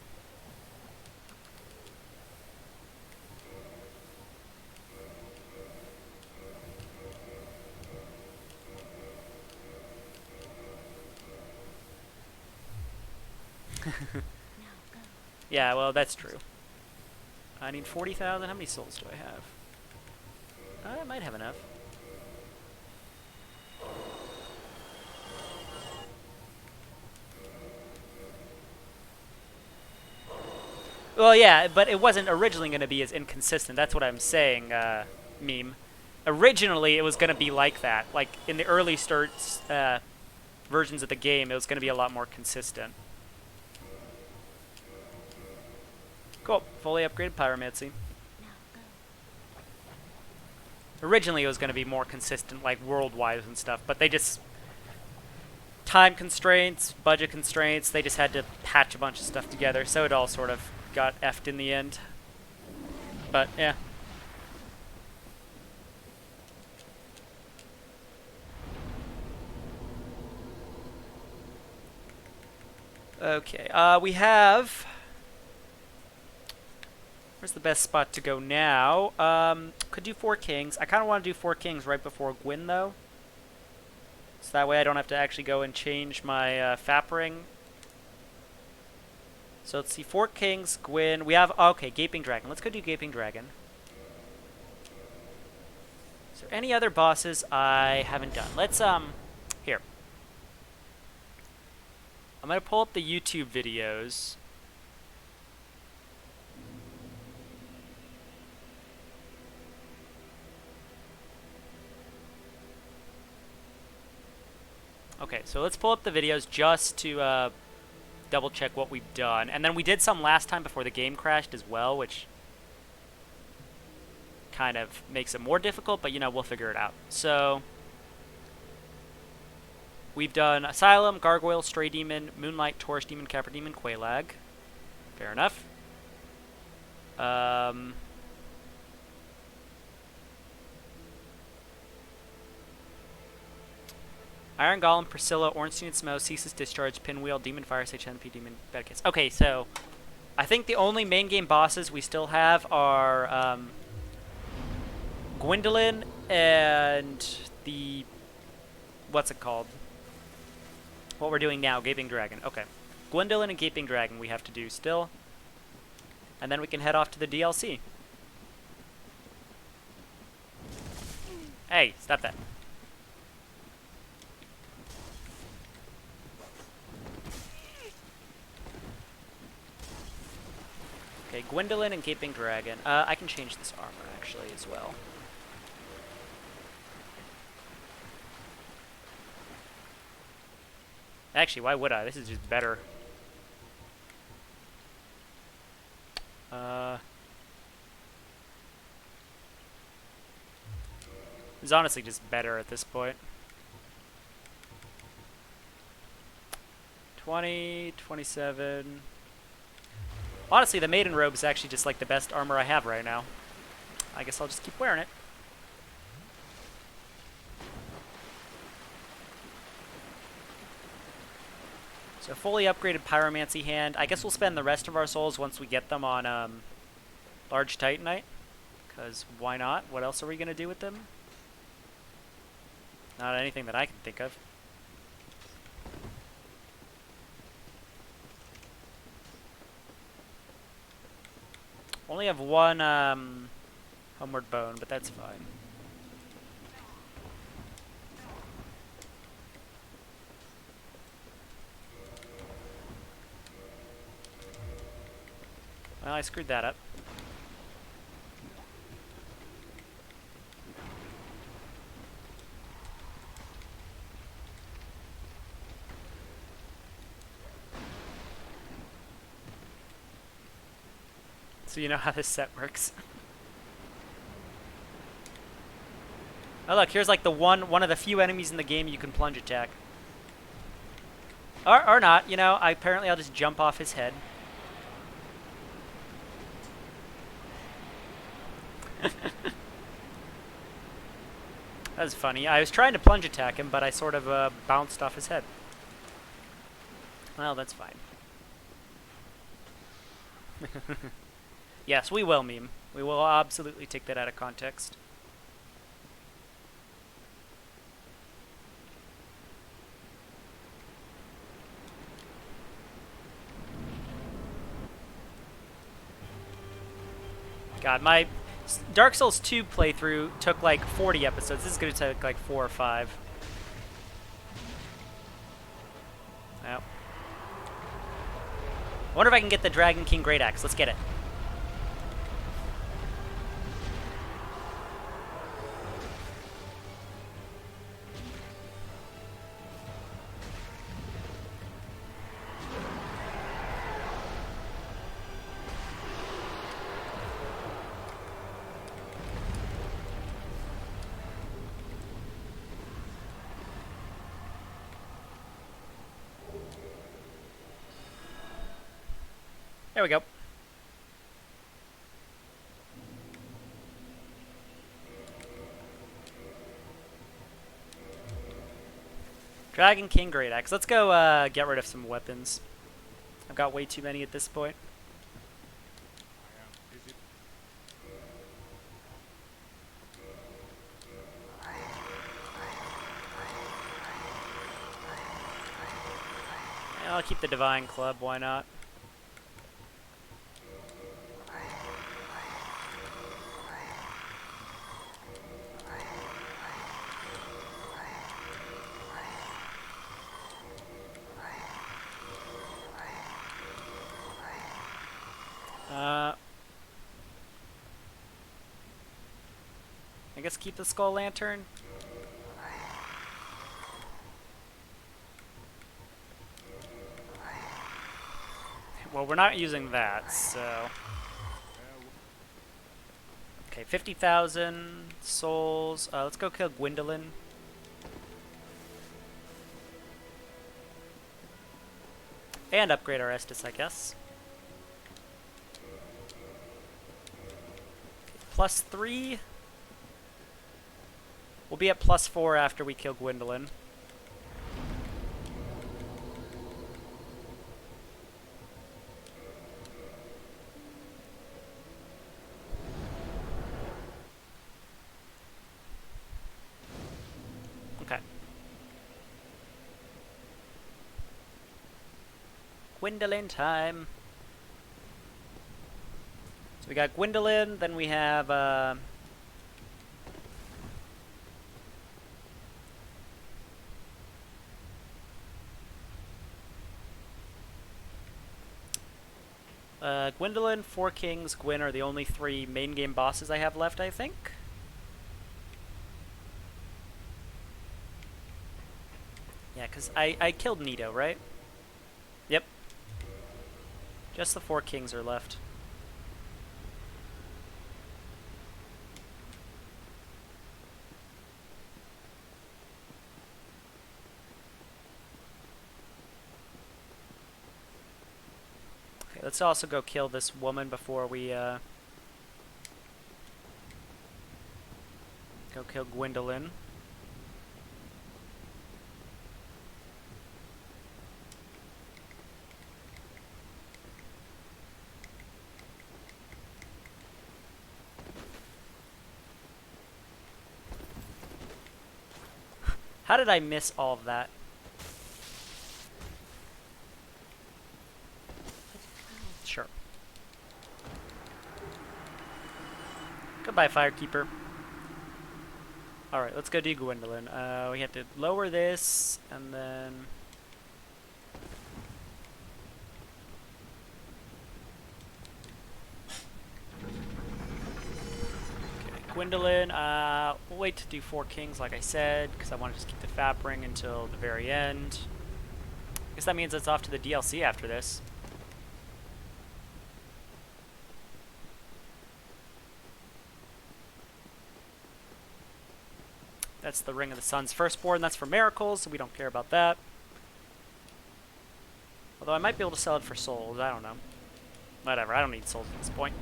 Speaker 1: Yeah, well, that's true. I need 40,000. How many souls do I have? I might have enough. Well, yeah, but it wasn't originally going to be as inconsistent. That's what I'm saying, meme. Originally, it was going to be like that. Like, in the early versions of the game, it was going to be a lot more consistent. Cool. Fully upgraded Pyromancy. Originally, it was going to be more consistent, like, world-wise and stuff, but they just time constraints, budget constraints. They just had to patch a bunch of stuff together, so it all sort of got effed in the end. But yeah. Okay, we have... Where's the best spot to go now? Could do Four Kings. I kind of want to do Four Kings right before Gwyn, though. So that way I don't have to actually go and change my FAP ring. So let's see, Four Kings, Gwyn. We have, okay, Gaping Dragon. Let's go do Gaping Dragon. Is there any other bosses I haven't done? Let's, here. I'm going to pull up the YouTube videos. Okay, so let's pull up the videos just to double check what we've done. And then we did some last time before the game crashed as well, which kind of makes it more difficult, but you know, we'll figure it out. So we've done Asylum, Gargoyle, Stray Demon, Moonlight, Taurus Demon, Capra Demon, Quailag. Fair enough. Iron Golem, Priscilla, Ornstein and Smough, Cease's Discharge, Pinwheel, Demon Fire, Sage MP, Demon Bad Kiss. Okay, so I think the only main game bosses we still have are Gwyndolin and the... what's it called? What we're doing now, Gaping Dragon. Okay. Gwyndolin and Gaping Dragon we have to do still. And then we can head off to the DLC. Hey, stop that. Okay, Gwyndolin and Gaping Dragon. I can change this armor, actually, as well. Actually, why would I? This is just better. It's honestly just better at this point. 20, 27... Honestly, the Maiden Robe is actually just like the best armor I have right now. I guess I'll just keep wearing it. So fully upgraded Pyromancy hand. I guess we'll spend the rest of our souls once we get them on Large Titanite. Because why not? What else are we going to do with them? Not anything that I can think of. Only have one Homeward Bone, but that's fine. Well, I screwed that up. So you know how this set works. Oh look, here's like the one of the few enemies in the game you can plunge attack. Or not, you know, apparently I'll just jump off his head. That was funny. I was trying to plunge attack him, but I sort of bounced off his head. Well, that's fine. Yes, we will meme. We will absolutely take that out of context. God, my Dark Souls 2 playthrough took like 40 episodes. This is going to take like 4 or 5. Yep. I wonder if I can get the Dragon King Great Axe. Let's get it. There we go. Dragon King Great Axe. Let's go get rid of some weapons. I've got way too many at this point. I'll keep the Divine Club, why not? I guess keep the Skull Lantern. Well, we're not using that, so... Okay, 50,000 souls. Let's go kill Gwyndolin. And upgrade our Estus, I guess. +3. We'll be at +4 after we kill Gwyndolin. Okay. Gwyndolin time. So we got Gwyndolin, then we have Gwyndolin, Four Kings, Gwyn are the only 3 main game bosses I have left, I think. Yeah, because I killed Nito, right? Yep. Just the 4 Kings are left. Let's also go kill this woman before we go kill Gwyndolin. How did I miss all of that? Sure. Goodbye, Firekeeper. Alright, let's go do Gwyndolin. We have to lower this, and then... Okay, Gwyndolin. We'll wait to do 4 Kings, like I said, because I want to just keep the Fap Ring until the very end. I guess that means it's off to the DLC after this. That's the Ring of the Sun's Firstborn. That's for miracles, so we don't care about that. Although I might be able to sell it for souls. I don't know. Whatever. I don't need souls at this point.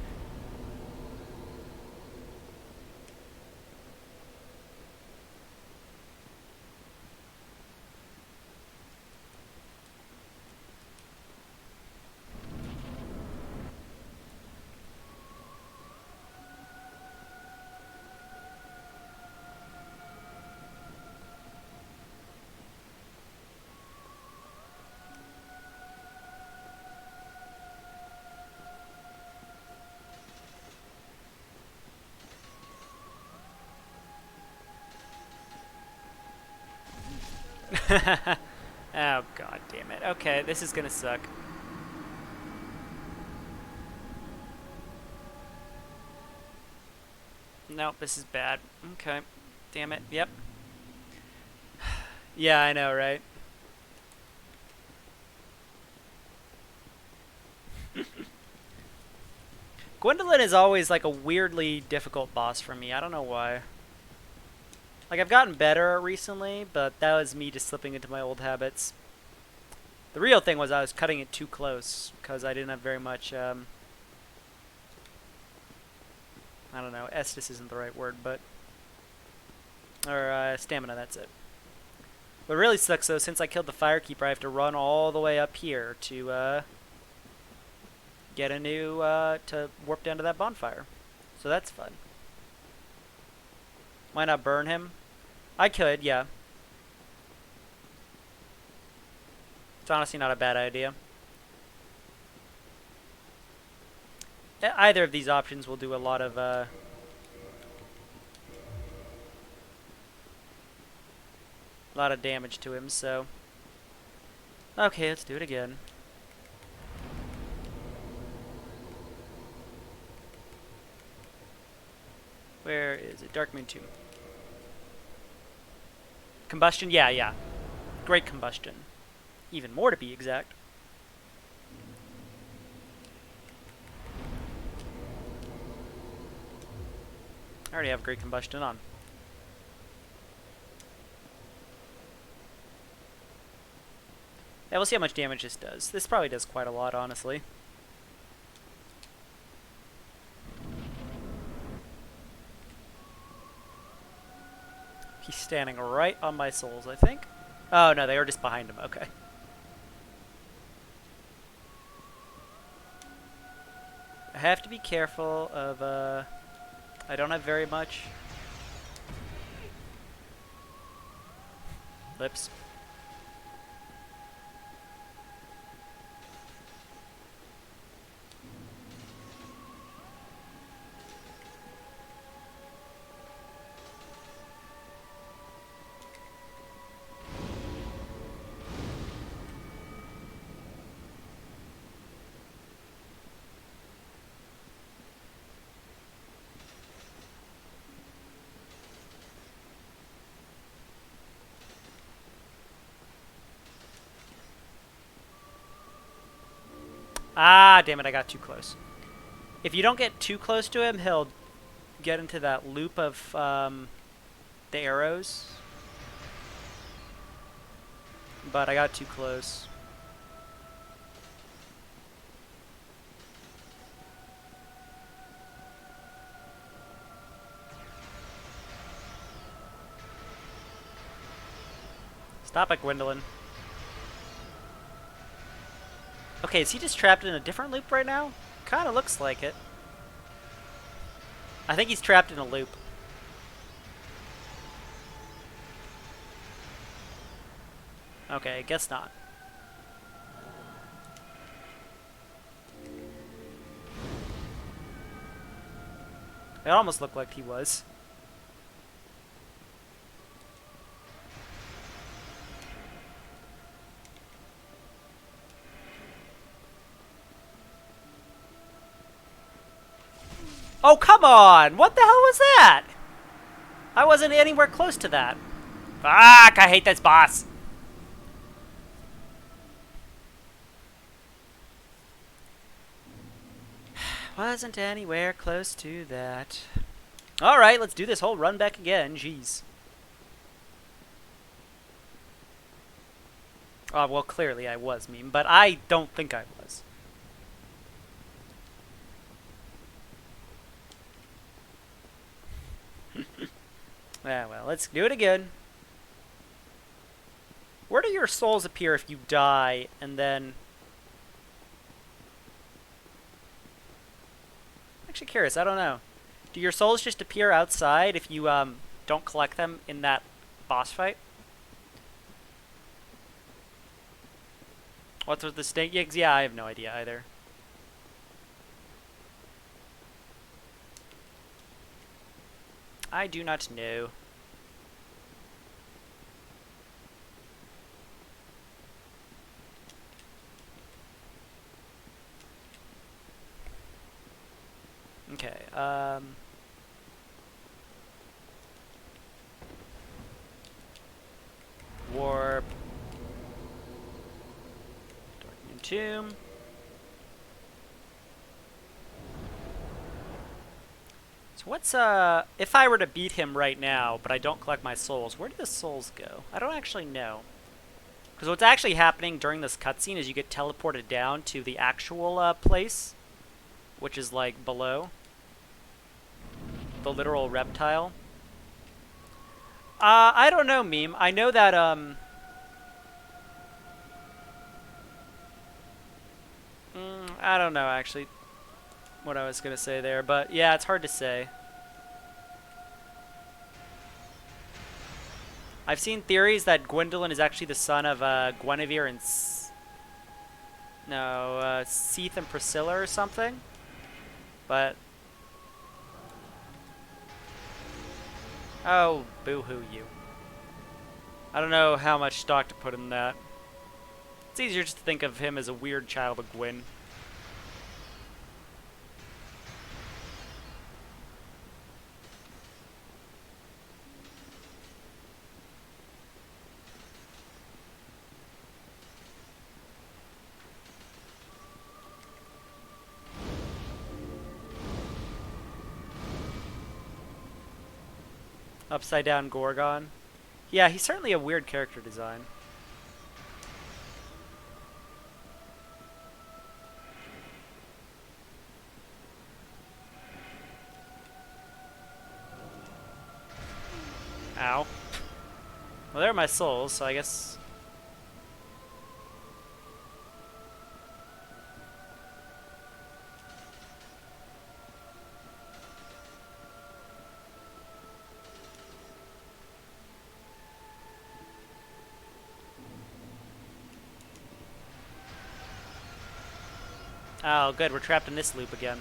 Speaker 1: Oh, god damn it. Okay, this is gonna suck. Nope, this is bad. Okay. Damn it. Yep. Yeah, I know, right? Gwyndolin is always like a weirdly difficult boss for me. I don't know why. Like, I've gotten better recently, but that was me just slipping into my old habits. The real thing was I was cutting it too close because I didn't have very much, I don't know, Estus isn't the right word, but, or stamina, that's it. What really sucks though, since I killed the Firekeeper, I have to run all the way up here to get a new, to warp down to that bonfire. So that's fun. Why not burn him? I could, yeah. It's honestly not a bad idea. Either of these options will do a lot of damage to him, so okay, let's do it again. Where is it? Darkmoon Tomb. Combustion? Yeah, yeah. Great combustion. Even more to be exact. I already have great combustion on. Yeah, we'll see how much damage this does. This probably does quite a lot, honestly. He's standing right on my souls, I think. Oh, no, they were just behind him. Okay. I have to be careful of, I don't have very much. Lips. Ah, damn it, I got too close. If you don't get too close to him, he'll get into that loop of the arrows. But I got too close. Stop it, Gwyndolin. Okay, is he just trapped in a different loop right now? Kinda looks like it. I think he's trapped in a loop. Okay, I guess not. It almost looked like he was. Oh, come on! What the hell was that? I wasn't anywhere close to that. Fuck, I hate this boss. Wasn't anywhere close to that. Alright, let's do this whole run back again. Jeez. Well, clearly I was mean, but I don't think I was. Yeah, well, let's do it again. Where do your souls appear if you die and then... I'm actually curious, I don't know. Do your souls just appear outside if you don't collect them in that boss fight? What's with the snake yigs? Yeah, I have no idea either. I do not know. Okay, warp. Dark Tomb. So what's, if I were to beat him right now, but I don't collect my souls, where do the souls go? I don't actually know. Because what's actually happening during this cutscene is you get teleported down to the actual place, which is like below the literal reptile. I don't know, Meme. I know that I don't know actually what I was gonna say there, but yeah, it's hard to say. I've seen theories that Gwyndolin is actually the son of Guinevere and Seath and Priscilla or something. But oh, boo-hoo you. I don't know how much stock to put in that. It's easier just to think of him as a weird child of Gwyn. Upside down Gorgon. Yeah, he's certainly a weird character design. Ow. Well, there are my souls, so I guess... Oh, good, we're trapped in this loop again.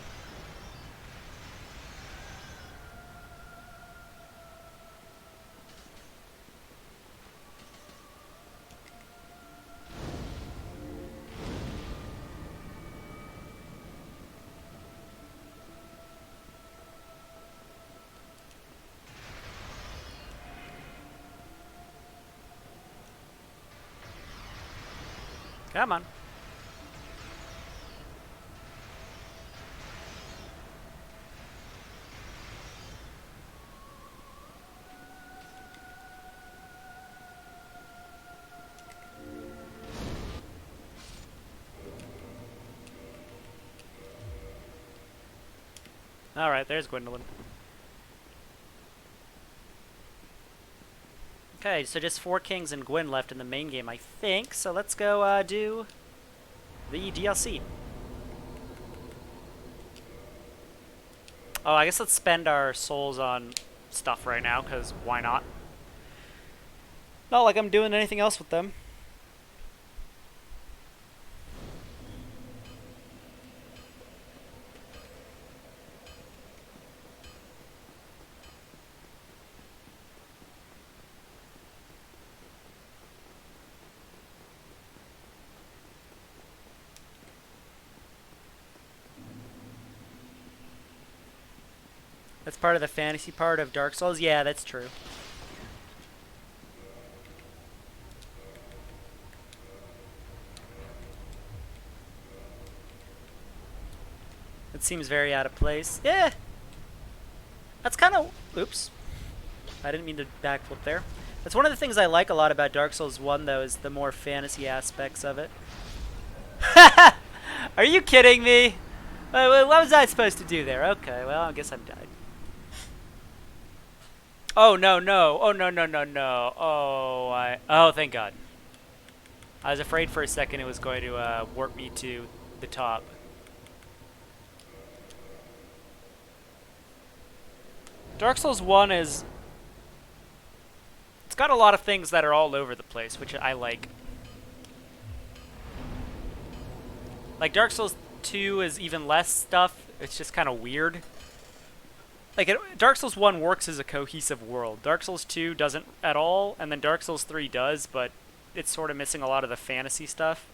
Speaker 1: Come on. Alright, there's Gwyndolin. Okay, so just 4 kings and Gwyn left in the main game, I think. So let's go do the DLC. Oh, I guess let's spend our souls on stuff right now, because why not? Not like I'm doing anything else with them. That's part of the fantasy part of Dark Souls? Yeah, that's true. It seems very out of place. Yeah! That's kind of... Oops. I didn't mean to backflip there. That's one of the things I like a lot about Dark Souls 1, though, is the more fantasy aspects of it. Are you kidding me? What was I supposed to do there? Okay, well, I guess I'm died. Oh, no, no. Oh, no, no, no, no. Oh, thank God. I was afraid for a second it was going to warp me to the top. Dark Souls 1 is... It's got a lot of things that are all over the place, which I like. Like, Dark Souls 2 is even less stuff. It's just kind of weird. Like, Dark Souls 1 works as a cohesive world. Dark Souls 2 doesn't at all, and then Dark Souls 3 does, but it's sort of missing a lot of the fantasy stuff.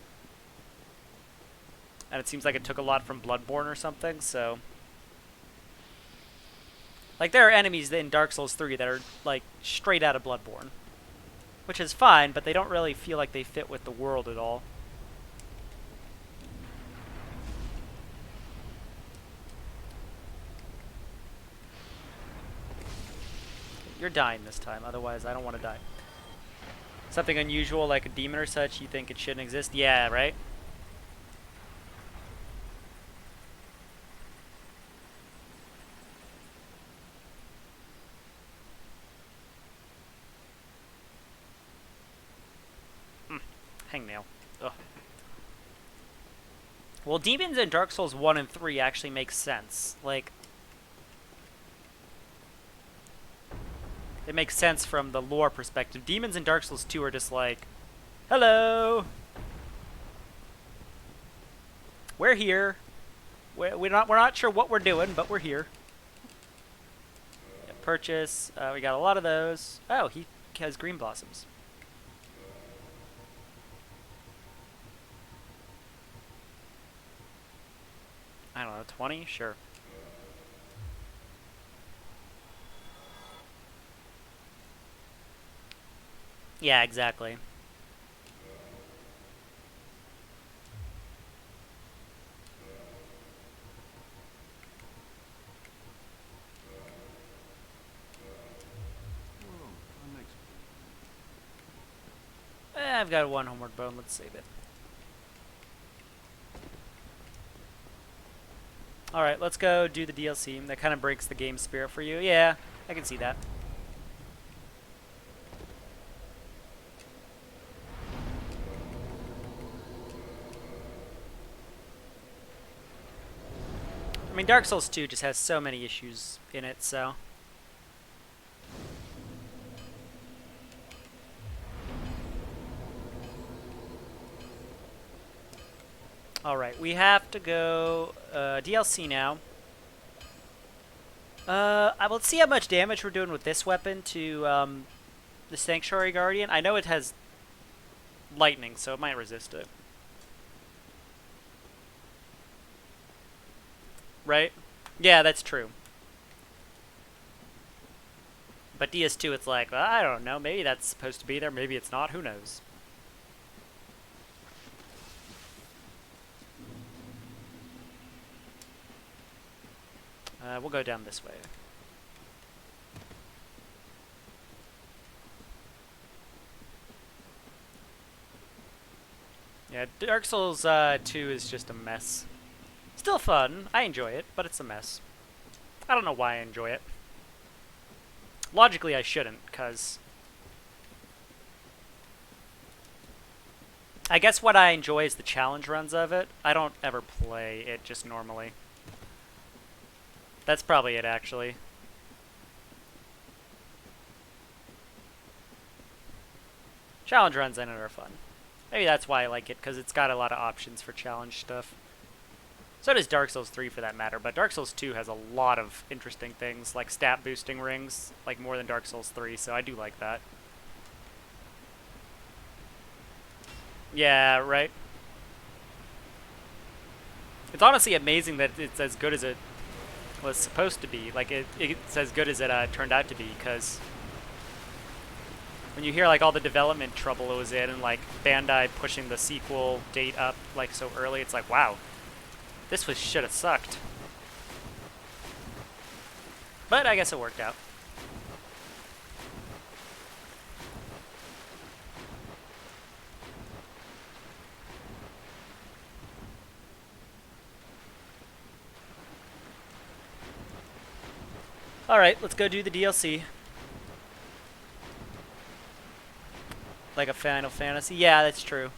Speaker 1: And it seems like it took a lot from Bloodborne or something, so... Like, there are enemies in Dark Souls 3 that are, like, straight out of Bloodborne. Which is fine, but they don't really feel like they fit with the world at all. You're dying this time, otherwise I don't want to die. Something unusual like a demon or such, you think it shouldn't exist? Yeah, right? Hangnail. Ugh. Well, demons in Dark Souls 1 and 3 actually make sense. Like, it makes sense from the lore perspective. Demons in Dark Souls 2 are just like, hello! We're here. We're not sure what we're doing, but we're here. Yeah, purchase. We got a lot of those. Oh, he has green blossoms. I don't know, 20? Sure. Yeah, exactly. I've got one homeward bone. Let's save it. Alright, let's go do the DLC. That kind of breaks the game spirit for you. Yeah, I can see that. I mean, Dark Souls 2 just has so many issues in it, so... Alright, we have to go DLC now. Let's see how much damage we're doing with this weapon to the Sanctuary Guardian. I know it has lightning, so it might resist it. Right? Yeah, that's true. But DS2, it's like, well, I don't know, maybe that's supposed to be there, maybe it's not, who knows. We'll go down this way. Yeah, Dark Souls 2 is just a mess. Still fun. I enjoy it, but it's a mess. I don't know why I enjoy it. Logically, I shouldn't, because... I guess what I enjoy is the challenge runs of it. I don't ever play it just normally. That's probably it, actually. Challenge runs in it are fun. Maybe that's why I like it, because it's got a lot of options for challenge stuff. So does Dark Souls 3 for that matter, but Dark Souls 2 has a lot of interesting things, like stat boosting rings, like more than Dark Souls 3, so I do like that. Yeah, right? It's honestly amazing that it's as good as it was supposed to be. Like, it's as good as it turned out to be, because when you hear, like, all the development trouble it was in, and, like, Bandai pushing the sequel date up, like, so early, it's like, wow. This should have sucked. But I guess it worked out. Alright, let's go do the DLC. Like a Final Fantasy? Yeah, that's true.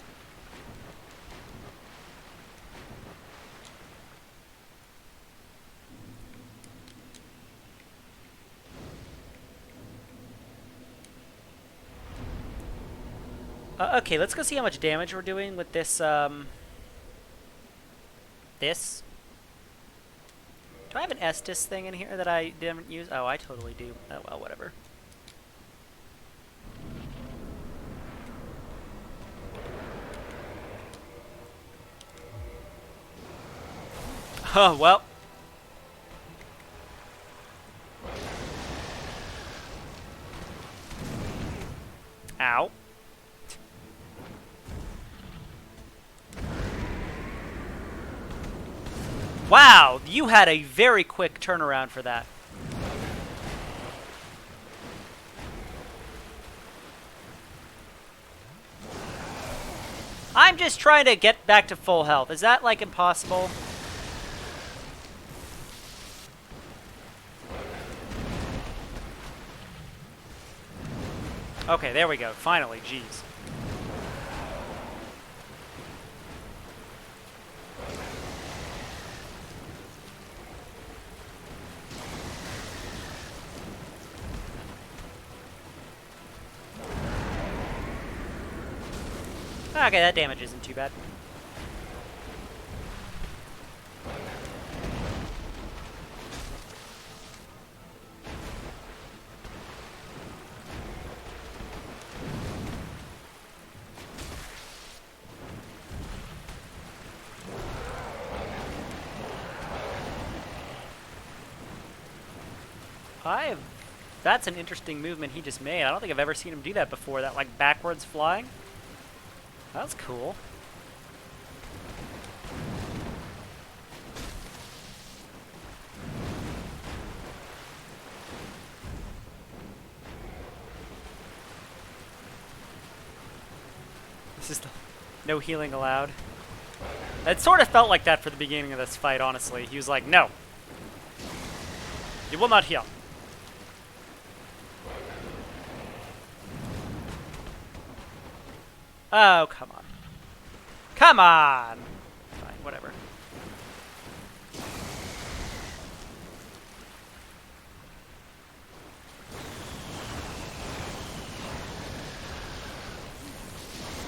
Speaker 1: Okay, let's go see how much damage we're doing with this, this. Do I have an Estus thing in here that I didn't use? Oh, I totally do. Oh, well, whatever. Oh, well. Ow. Wow, you had a very quick turnaround for that. I'm just trying to get back to full health. Is that, like, impossible? Okay, there we go. Finally, jeez. Okay, that damage isn't too bad. That's an interesting movement he just made. I don't think I've ever seen him do that before, that, like, backwards flying. That's cool. This is the no healing allowed. It sort of felt like that for the beginning of this fight, honestly. He was like, no. You will not heal. Oh, come on. Come on! Fine, whatever.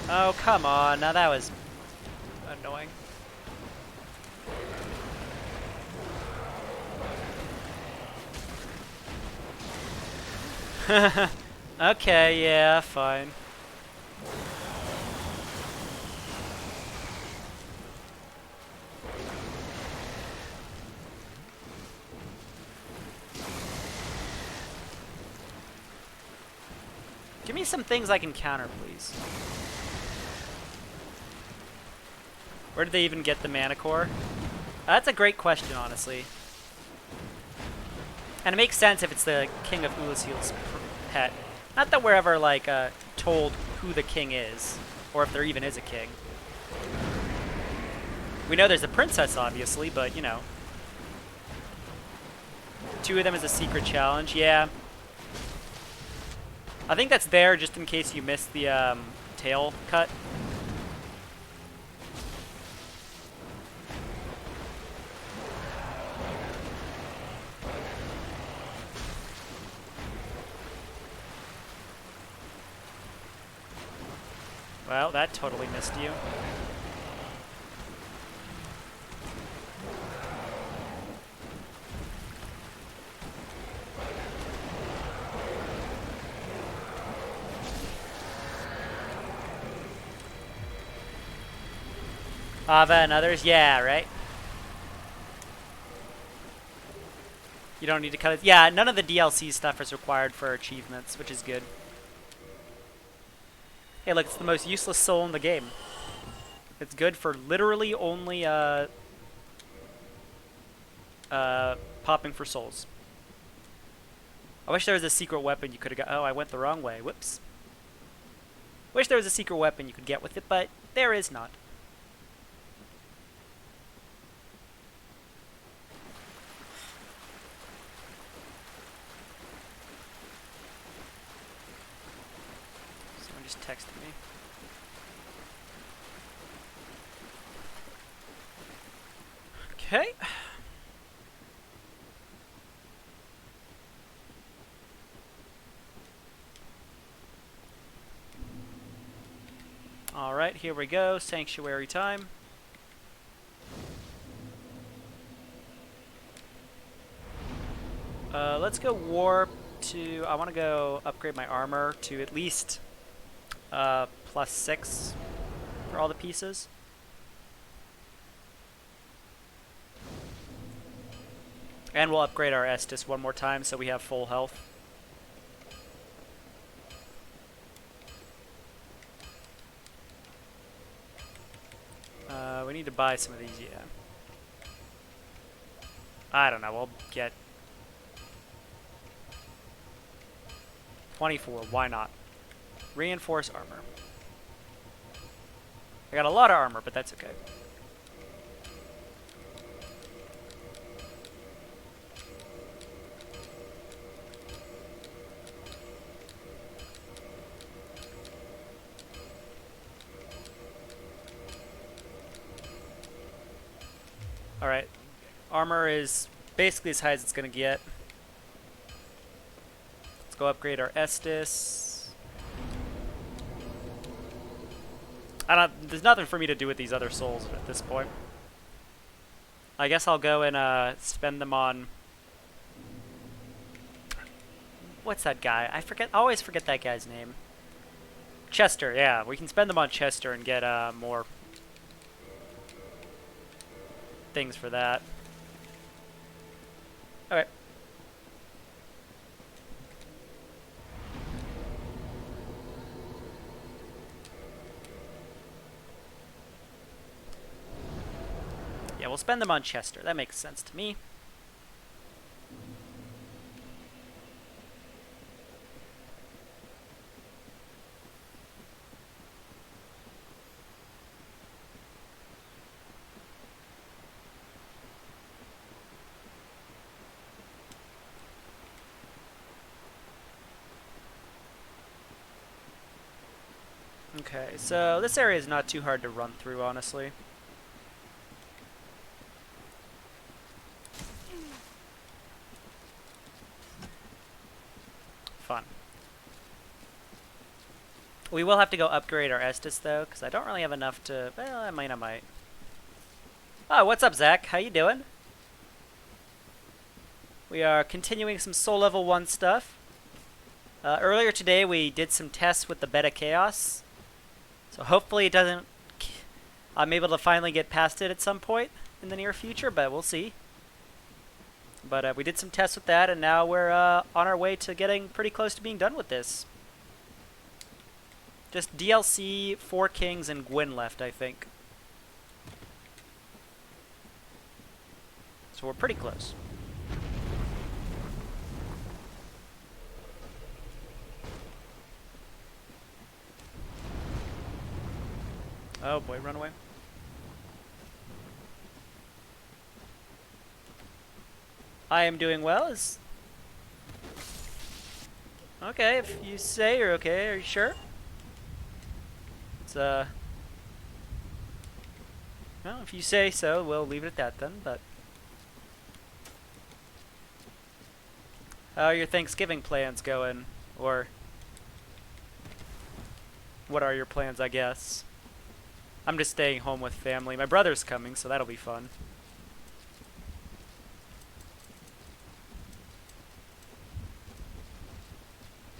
Speaker 1: Oh, come on. Now that was annoying. Okay, yeah, fine. Give me some things I can counter, please. Where did they even get the mana core? That's a great question, honestly. And it makes sense if it's the King of Ulasil's pet. Not that we're ever, like, told who the king is, or if there even is a king. We know there's a princess, obviously, but, you know. 2 of them is a secret challenge, yeah. I think that's there just in case you missed the tail cut. Well, that totally missed you. Ava and others? Yeah, right? You don't need to cut it. Yeah, none of the DLC stuff is required for achievements, which is good. Hey, look, it's the most useless soul in the game. It's good for literally only popping for souls. I wish there was a secret weapon you could have got. Oh, I went the wrong way. Whoops. Wish there was a secret weapon you could get with it, but there is not. Someone just texted me. Okay. Alright, here we go. Sanctuary time. Let's go warp to... I want to go upgrade my armor to at least +6 for all the pieces. And we'll upgrade our Estus one more time so we have full health. We need to buy some of these, yeah. I don't know, we'll get 24, why not? Reinforce armor. I got a lot of armor, but that's okay. Alright. Armor is basically as high as it's going to get. Let's go upgrade our Estus. There's nothing for me to do with these other souls at this point. I guess I'll go and spend them on... What's that guy? I always forget that guy's name. Chester, yeah. We can spend them on Chester and get more things for that. Okay. Yeah, we'll spend them on Chester. That makes sense to me. Okay, so this area is not too hard to run through, honestly. Fun. We will have to go upgrade our Estus, though, because I don't really have enough to... Well, I might. Oh, what's up, Zach? How you doing? We are continuing some Soul Level 1 stuff. Earlier today, we did some tests with the Beta Chaos. So hopefully it doesn't... I'm able to finally get past it at some point in the near future, but we'll see. But we did some tests with that, and now we're on our way to getting pretty close to being done with this. Just DLC, 4 Kings, and Gwyn left, I think. So we're pretty close. Oh boy, run away. I am doing well. Okay, if you say you're okay, are you sure? It's well, if you say so, we'll leave it at that then, but how are your Thanksgiving plans going? Or what are your plans, I guess? I'm just staying home with family. My brother's coming, so that'll be fun.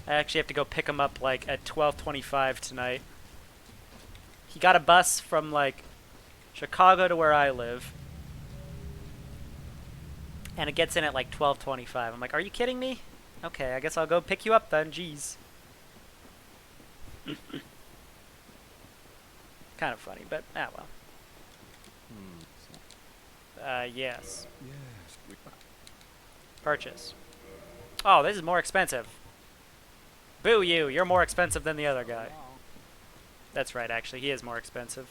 Speaker 1: I actually have to go pick him up, like, at 12:25 tonight. He got a bus from, like, Chicago to where I live. And it gets in at, like, 12:25. I'm like, are you kidding me? Okay, I guess I'll go pick you up then. Jeez. Kind of funny, but well. Yes.
Speaker 2: Yes.
Speaker 1: Purchase. Oh, this is more expensive. Boo you! You're more expensive than the other guy. That's right, actually. He is more expensive.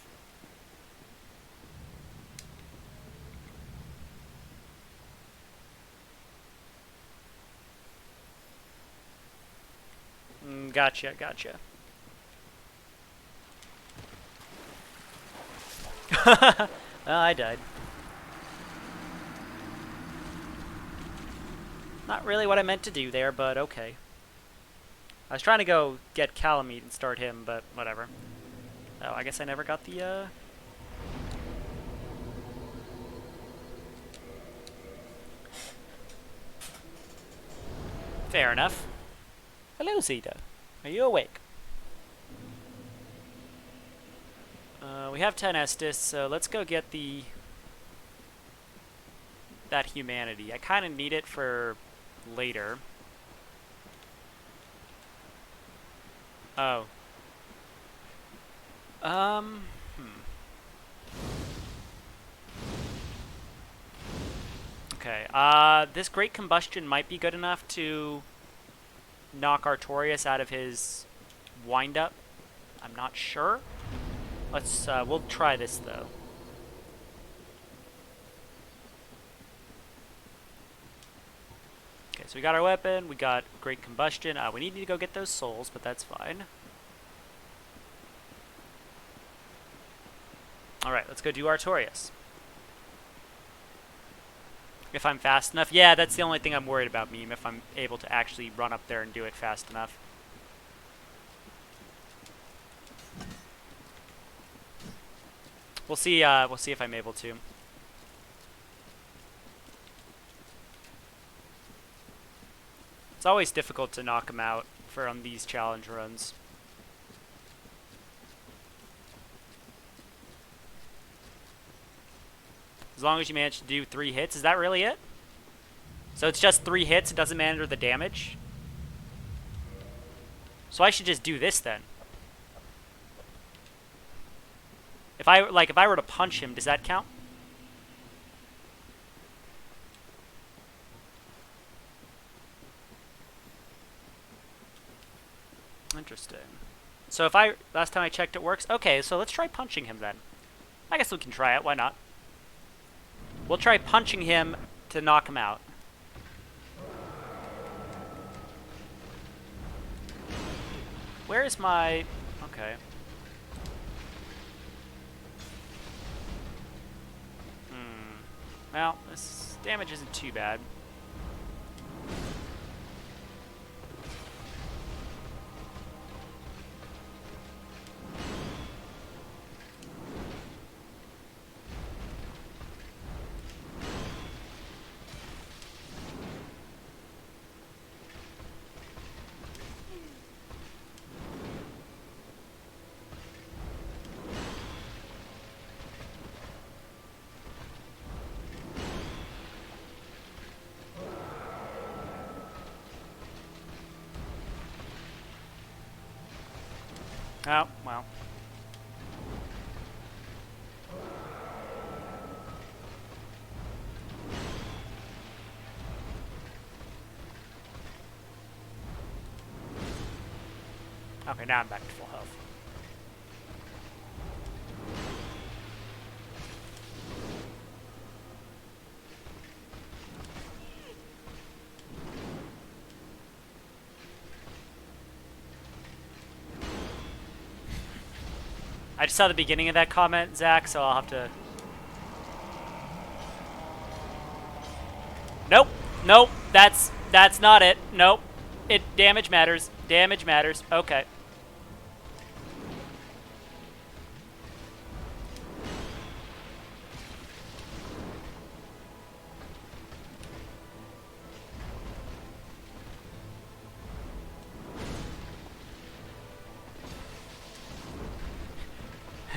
Speaker 1: Gotcha. Oh, I died. Not really what I meant to do there, but okay. I was trying to go get Calamite and start him, but whatever. Oh, I guess I never got the, Fair enough. Hello, Zeta. Are you awake? We have 10 Estus, so let's go get that humanity. I kind of need it for later. Oh. Okay, this Great Combustion might be good enough to knock Atorias out of his wind-up. I'm not sure. Let's, we'll try this, though. Okay, so we got our weapon, we got great combustion. We need to go get those souls, but that's fine. Alright, let's go do Atorias. If I'm fast enough. Yeah, that's the only thing I'm worried about, Meme, if I'm able to actually run up there and do it fast enough. We'll see if I'm able to. It's always difficult to knock him out on these challenge runs. As long as you manage to do 3 hits. Is that really it? So it's just 3 hits, it doesn't matter the damage? So I should just do this then. If I were to punch him, does that count? Interesting. So if last time I checked it works. Okay, so let's try punching him then. I guess we can try it, why not? We'll try punching him to knock him out. Where is my... Okay. Well, this damage isn't too bad. Oh, well. Okay, now I'm back to full health. I just saw the beginning of that comment, Zach, so I'll have to... Nope. Nope. That's not it. Nope. Damage matters. Damage matters. Okay.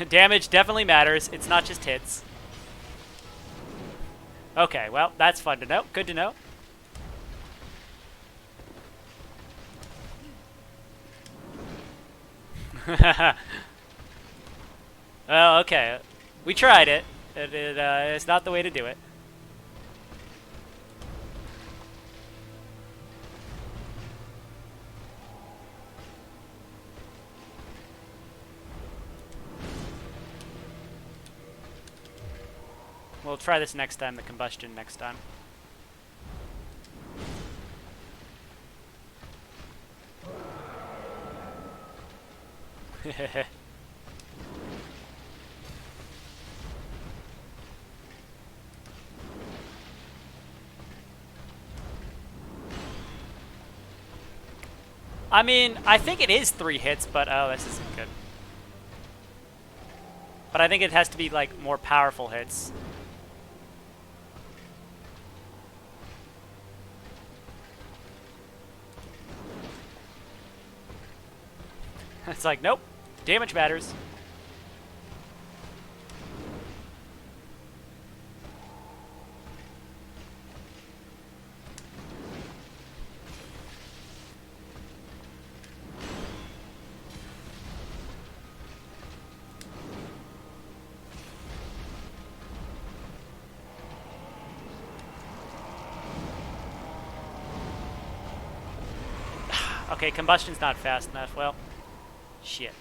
Speaker 1: Damage definitely matters. It's not just hits. Okay, well, that's fun to know. Good to know. Oh, okay. We tried it. It's not the way to do it. We'll try this next time, the combustion next time. I mean, I think it is 3 hits, but oh, this isn't good. But I think it has to be, like, more powerful hits. It's like, nope, damage matters. Okay, combustion's not fast enough. Well, shit.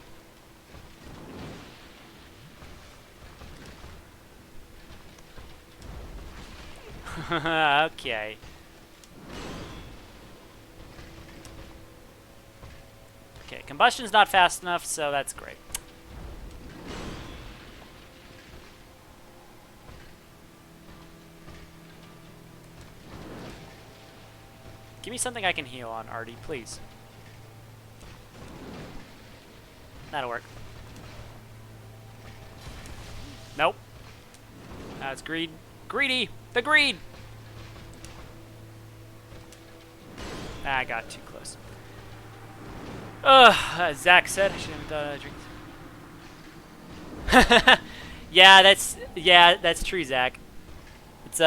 Speaker 1: Okay. Okay, combustion's not fast enough, so that's great. Give me something I can heal on, Artie, please. That'll work. Nope. That's greed. Greedy! The greed! Ah, I got too close. Ugh, as Zach said, I shouldn't have drink. Yeah, that's true, Zach. It's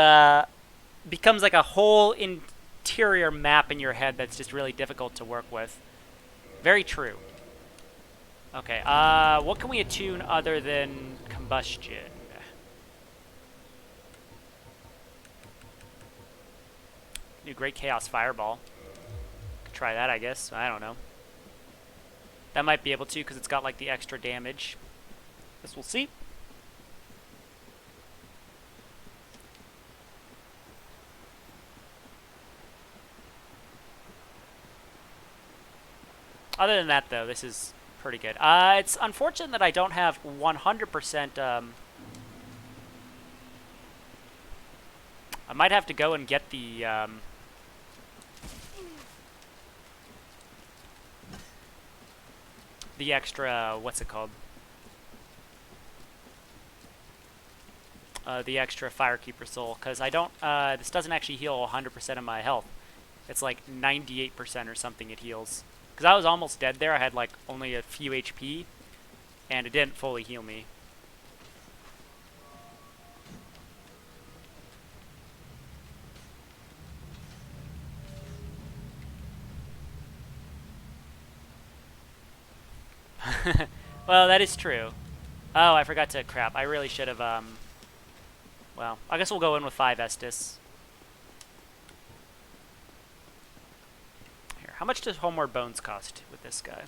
Speaker 1: becomes like a whole interior map in your head that's just really difficult to work with. Very true. Okay, what can we attune other than combustion? New Great Chaos Fireball. Could try that, I guess. I don't know. That might be able to, because it's got like the extra damage. Guess we'll see. Other than that, though, this is pretty good. It's unfortunate that I don't have 100%. I might have to go and get the extra, what's it called? The extra Firekeeper Soul, because I don't, this doesn't actually heal 100% of my health. It's like 98% or something it heals. Because I was almost dead there, I had like only a few HP, and it didn't fully heal me. Well, that is true. Oh, I forgot to, crap, I really should have, well, I guess we'll go in with 5 Estus. Here, how much does Homeward Bones cost with this guy?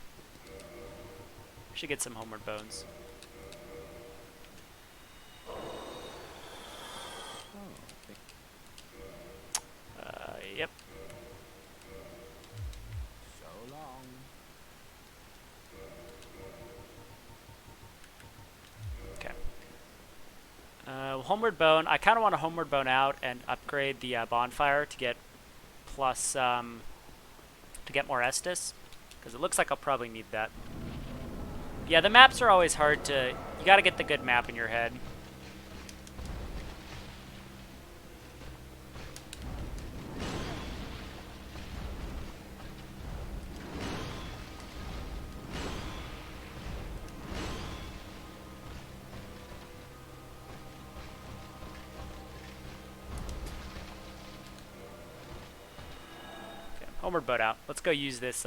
Speaker 1: I should get some Homeward Bones. Yep.
Speaker 2: So long.
Speaker 1: Okay. Homeward Bone. I kind of want to Homeward Bone out and upgrade the bonfire to get plus to get more Estus, because it looks like I'll probably need that. Yeah, the maps are always hard to. You got to get the good map in your head. Homeward boat out. Let's go use this,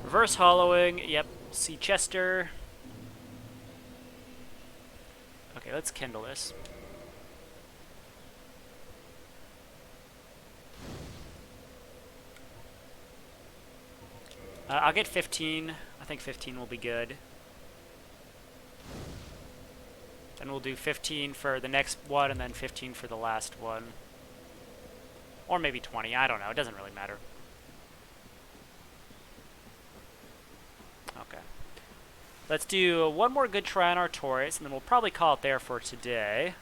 Speaker 1: reverse hollowing. Yep. See Chester. Okay, let's kindle this. I'll get 15. I think 15 will be good. Then we'll do 15 for the next one, and then 15 for the last one. Or maybe 20, I don't know, it doesn't really matter. Okay. Let's do one more good try on Atorias, and then we'll probably call it there for today.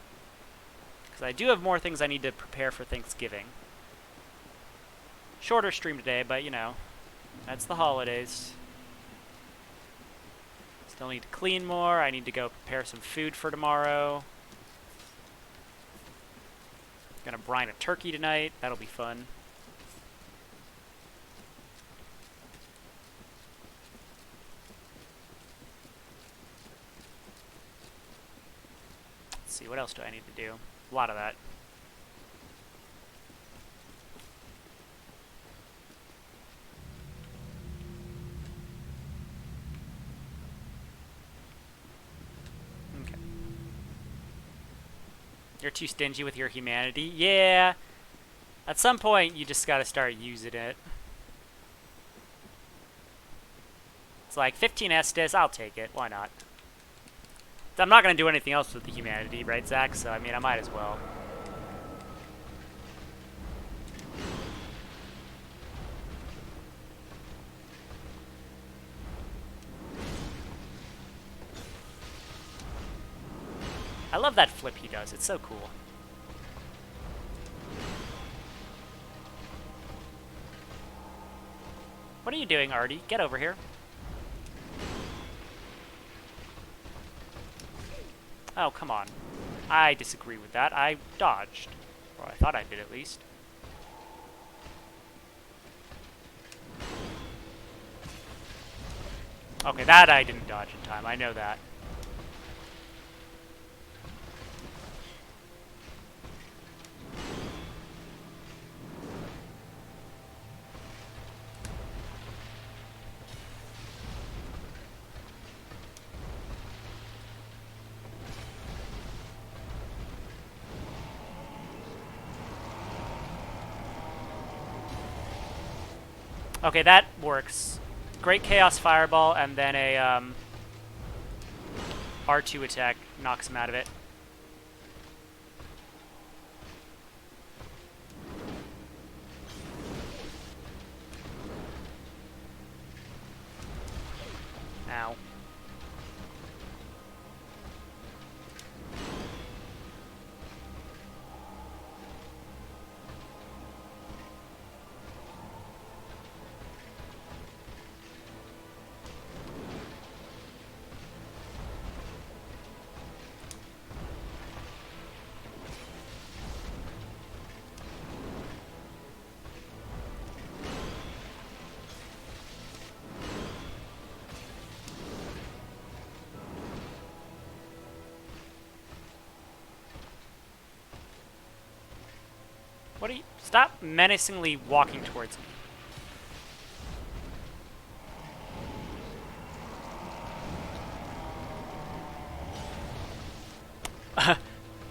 Speaker 1: Because I do have more things I need to prepare for Thanksgiving. Shorter stream today, but you know, that's the holidays. Still need to clean more. I need to go prepare some food for tomorrow. Gonna brine a turkey tonight. That'll be fun. Let's see, what else do I need to do? A lot of that. You're too stingy with your humanity. Yeah. At some point, you just gotta start using it. It's like 15 Estus, I'll take it. Why not? I'm not going to do anything else with the humanity, right, Zach? So, I mean, I might as well. I love that flip he does. It's so cool. What are you doing, Artie? Get over here. Oh, come on. I disagree with that. I dodged. Or I thought I did, at least. Okay, that I didn't dodge in time. I know that. Okay, that works. Great Chaos Fireball, and then a R2 attack knocks him out of it. Ow. What are you? Stop menacingly walking towards me.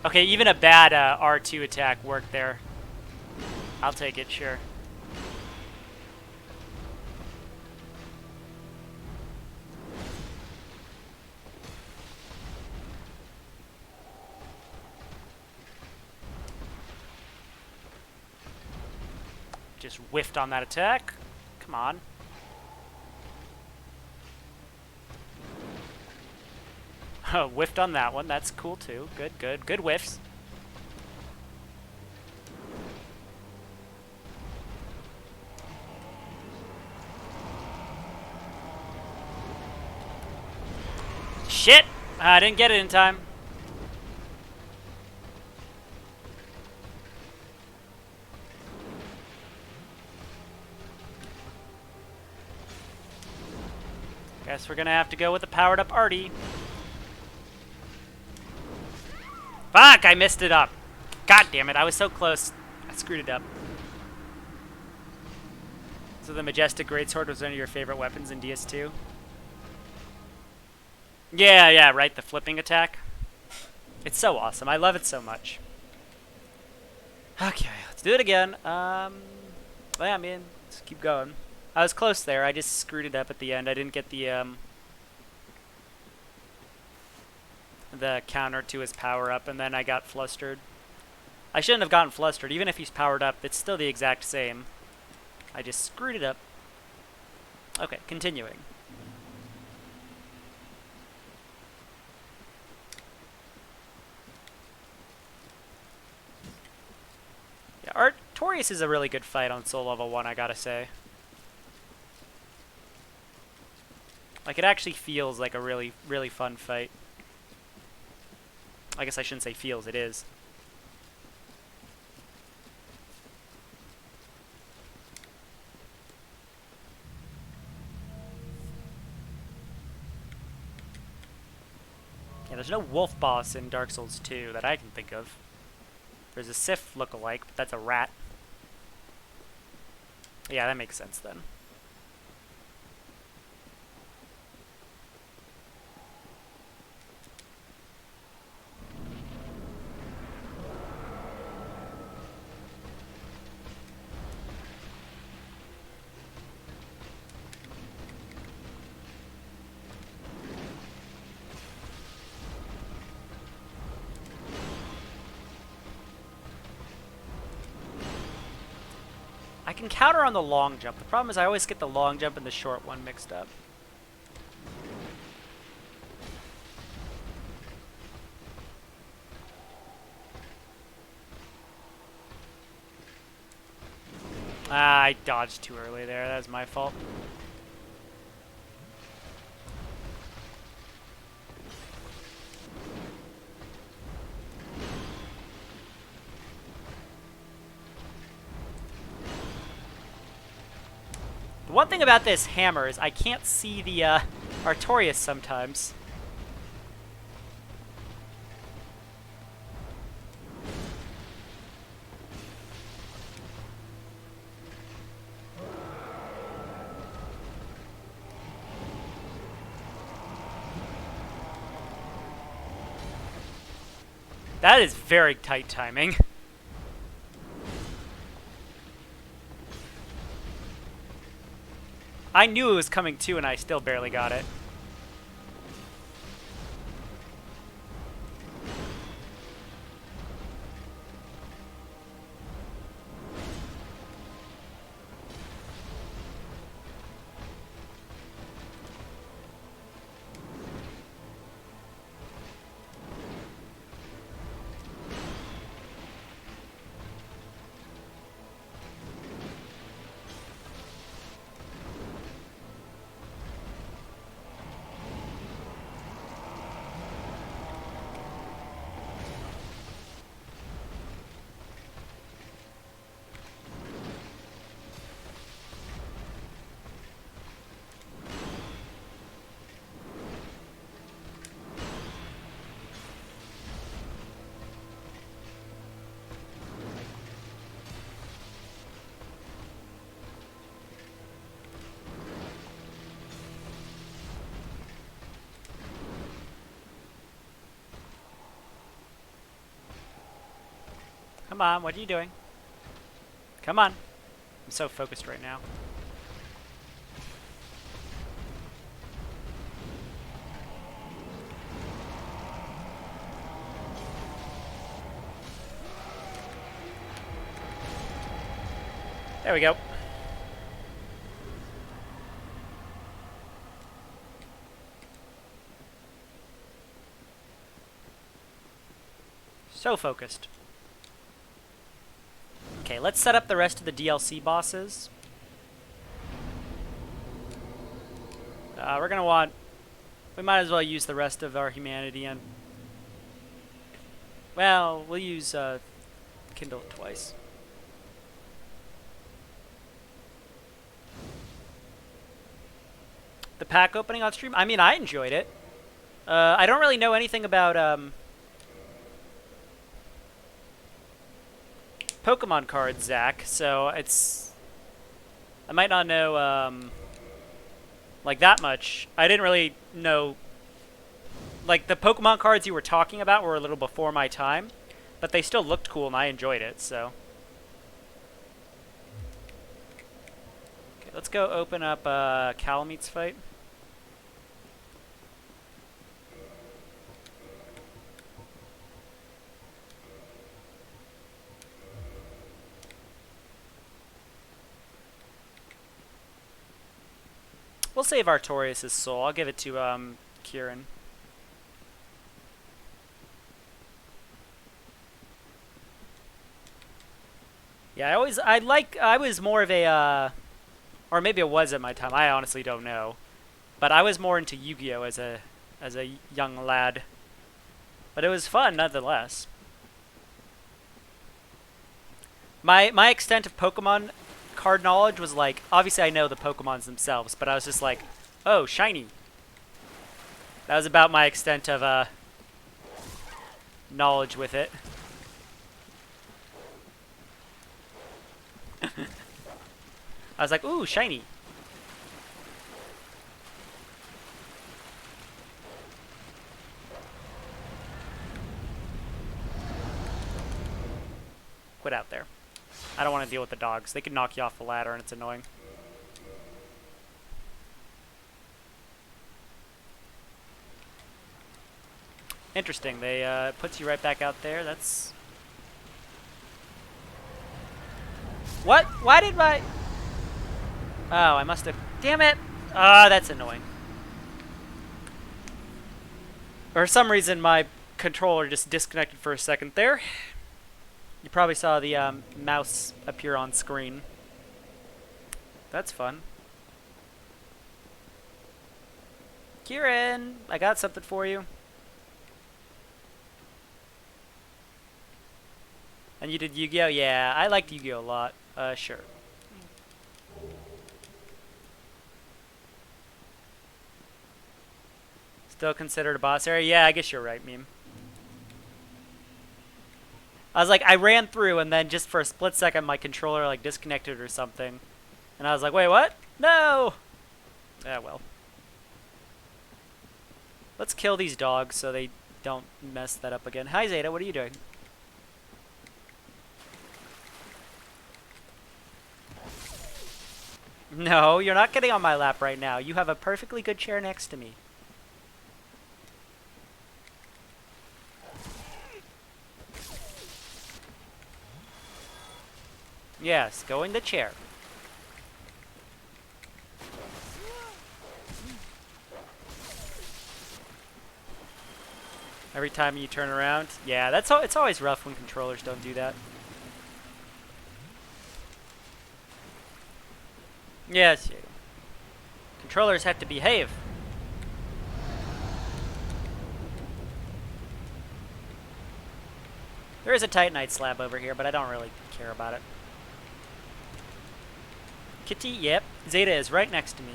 Speaker 1: Okay, even a bad R2 attack worked there. I'll take it, sure. Just whiffed on that attack. Come on. Whiffed on that one. That's cool too. Good, good. Good whiffs. Shit! I didn't get it in time. Guess we're gonna have to go with the powered up Artie. Fuck! I messed it up. God damn it! I was so close. I screwed it up. So the Majestic Greatsword was one of your favorite weapons in DS2? Yeah, right. The flipping attack. It's so awesome. I love it so much. Okay, let's do it again. Yeah, I mean, let's keep going. I was close there. I just screwed it up at the end. I didn't get the counter to his power up, and then I got flustered. I shouldn't have gotten flustered. Even if he's powered up, it's still the exact same. I just screwed it up. Okay, continuing. Yeah, Atorias is a really good fight on Soul Level 1, I gotta say. Like, it actually feels like a really, really fun fight. I guess I shouldn't say feels, it is. Yeah, there's no wolf boss in Dark Souls 2 that I can think of. There's a Seath lookalike, but that's a rat. Yeah, that makes sense then. I can counter on the long jump. The problem is I always get the long jump and the short one mixed up. Ah, I dodged too early there. That was my fault. The one thing about this hammer is I can't see the Atorias sometimes. That is very tight timing. I knew it was coming too, and I still barely got it. Come on, what are you doing? Come on. I'm so focused right now. There we go. So focused. Okay, let's set up the rest of the DLC bosses. We're gonna want... We might as well use the rest of our humanity and... Well, we'll use Kindle it twice. The pack opening on stream? I mean, I enjoyed it. I don't really know anything about Pokemon cards, Zach, so it's... I might not know, like, that much. I didn't really know... Like, the Pokemon cards you were talking about were a little before my time, but they still looked cool and I enjoyed it, so... Okay, let's go open up Calameet's fight. We'll save Atorias' soul. I'll give it to Kieran. Yeah, I was more of a or maybe it was at my time. I honestly don't know. But I was more into Yu-Gi-Oh as a young lad. But it was fun nonetheless. My extent of Pokemon card knowledge was like, obviously I know the Pokemons themselves, but I was just like, oh, shiny. That was about my extent of knowledge with it. I was like, ooh, shiny. Quit out there. I don't want to deal with the dogs. They can knock you off the ladder and it's annoying. Interesting. They puts you right back out there. That's... What? Why did my... Oh, I must have... Damn it! Ah, that's annoying. For some reason, my controller just disconnected for a second there. You probably saw the mouse appear on screen. That's fun. Kieran, I got something for you. And you did Yu-Gi-Oh? Yeah, I liked Yu-Gi-Oh a lot. Sure. Still considered a boss area? Yeah, I guess you're right, meme. I was like, I ran through and then just for a split second my controller like disconnected or something. And I was like, wait, what? No! Ah, well. Let's kill these dogs so they don't mess that up again. Hi, Zeta, what are you doing? No, you're not getting on my lap right now. You have a perfectly good chair next to me. Yes, go in the chair. Every time you turn around. Yeah, it's always rough when controllers don't do that. Yes, controllers have to behave. There is a Titanite slab over here, but I don't really care about it. Kitty, yep. Zeta is right next to me.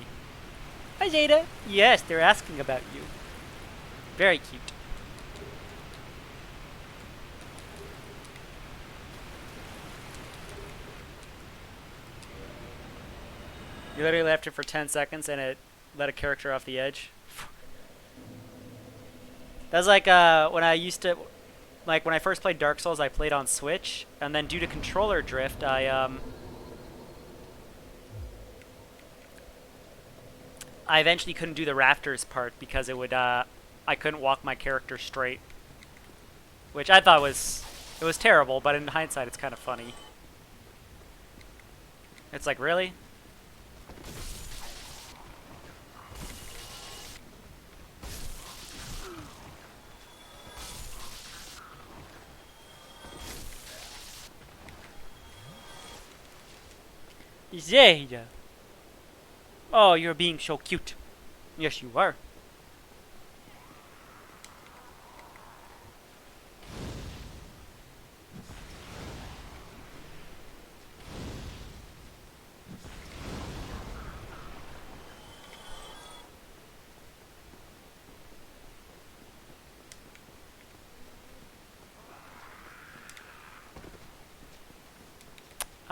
Speaker 1: Hi, Zeta. Yes, they're asking about you. Very cute. You literally left it for 10 seconds and it let a character off the edge. That's like when I used to, like when I first played Dark Souls, I played on Switch, and then due to controller drift, I eventually couldn't do the rafters part because it would I couldn't walk my character straight, which I thought was terrible, but in hindsight it's kind of funny. It's like, really? Zeta. Oh, you're being so cute. Yes, you are.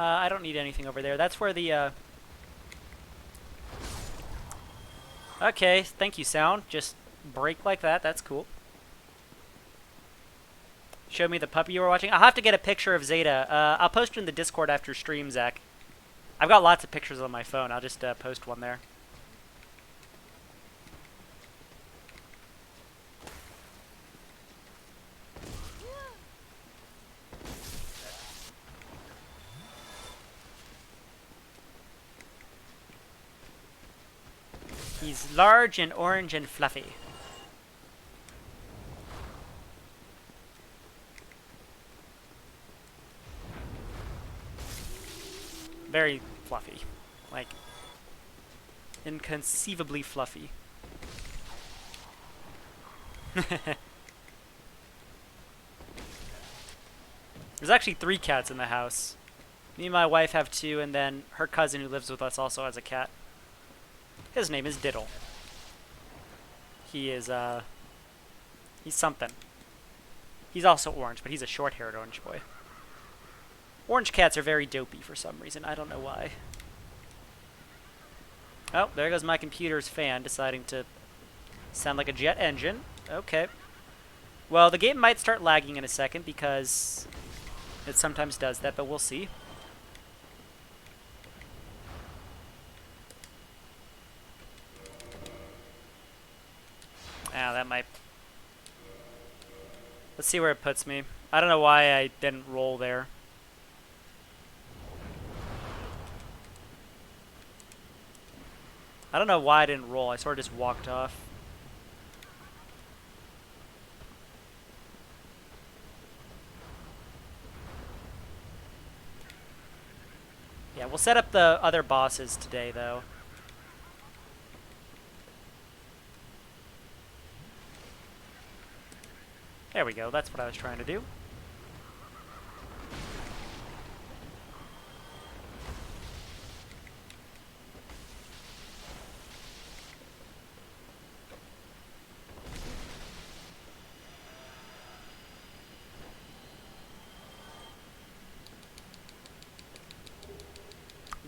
Speaker 1: I don't need anything over there. That's where the, Okay, thank you, sound. Just break like that. That's cool. Show me the puppy you were watching. I'll have to get a picture of Zeta. I'll post it in the Discord after stream, Zach. I've got lots of pictures on my phone. I'll just post one there. He's large and orange and fluffy. Very fluffy. Like, inconceivably fluffy. There's actually 3 cats in the house. Me and my wife have 2, and then her cousin who lives with us also has a cat. His name is Diddle. He is, he's something. He's also orange, but he's a short-haired orange boy. Orange cats are very dopey for some reason. I don't know why. Oh, there goes my computer's fan deciding to sound like a jet engine. Okay. Well, the game might start lagging in a second because it sometimes does that, but we'll see. Ah, that might... Let's see where it puts me. I don't know why I didn't roll there. I don't know why I didn't roll. I sort of just walked off. Yeah, we'll set up the other bosses today, though. There we go. That's what I was trying to do.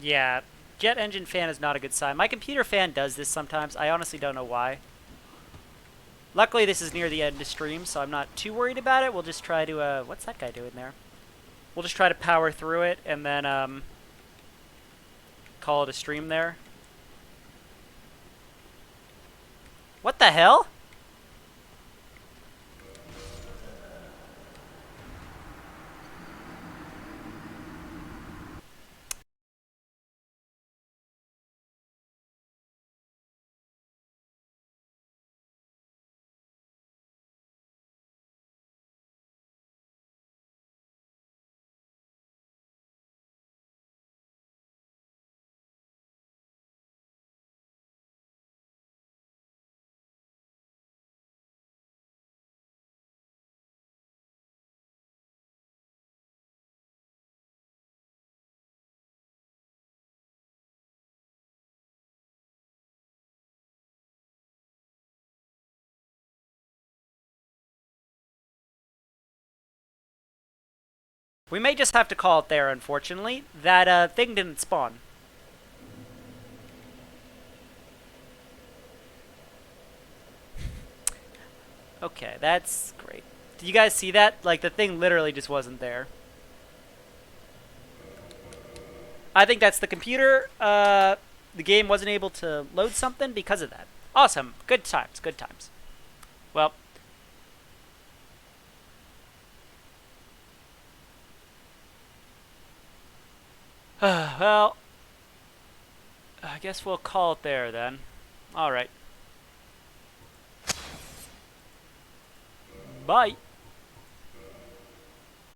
Speaker 1: Yeah, jet engine fan is not a good sign. My computer fan does this sometimes. I honestly don't know why. Luckily, this is near the end of stream, so I'm not too worried about it. We'll just try to, what's that guy doing there? We'll just try to power through it and then, call it a stream there. What the hell? We may just have to call it there, unfortunately. That, thing didn't spawn. Okay, that's great. Did you guys see that? Like, the thing literally just wasn't there. I think that's the computer. The game wasn't able to load something because of that. Awesome. Good times. Good times. Well. Well. I guess we'll call it there then. Alright. Bye.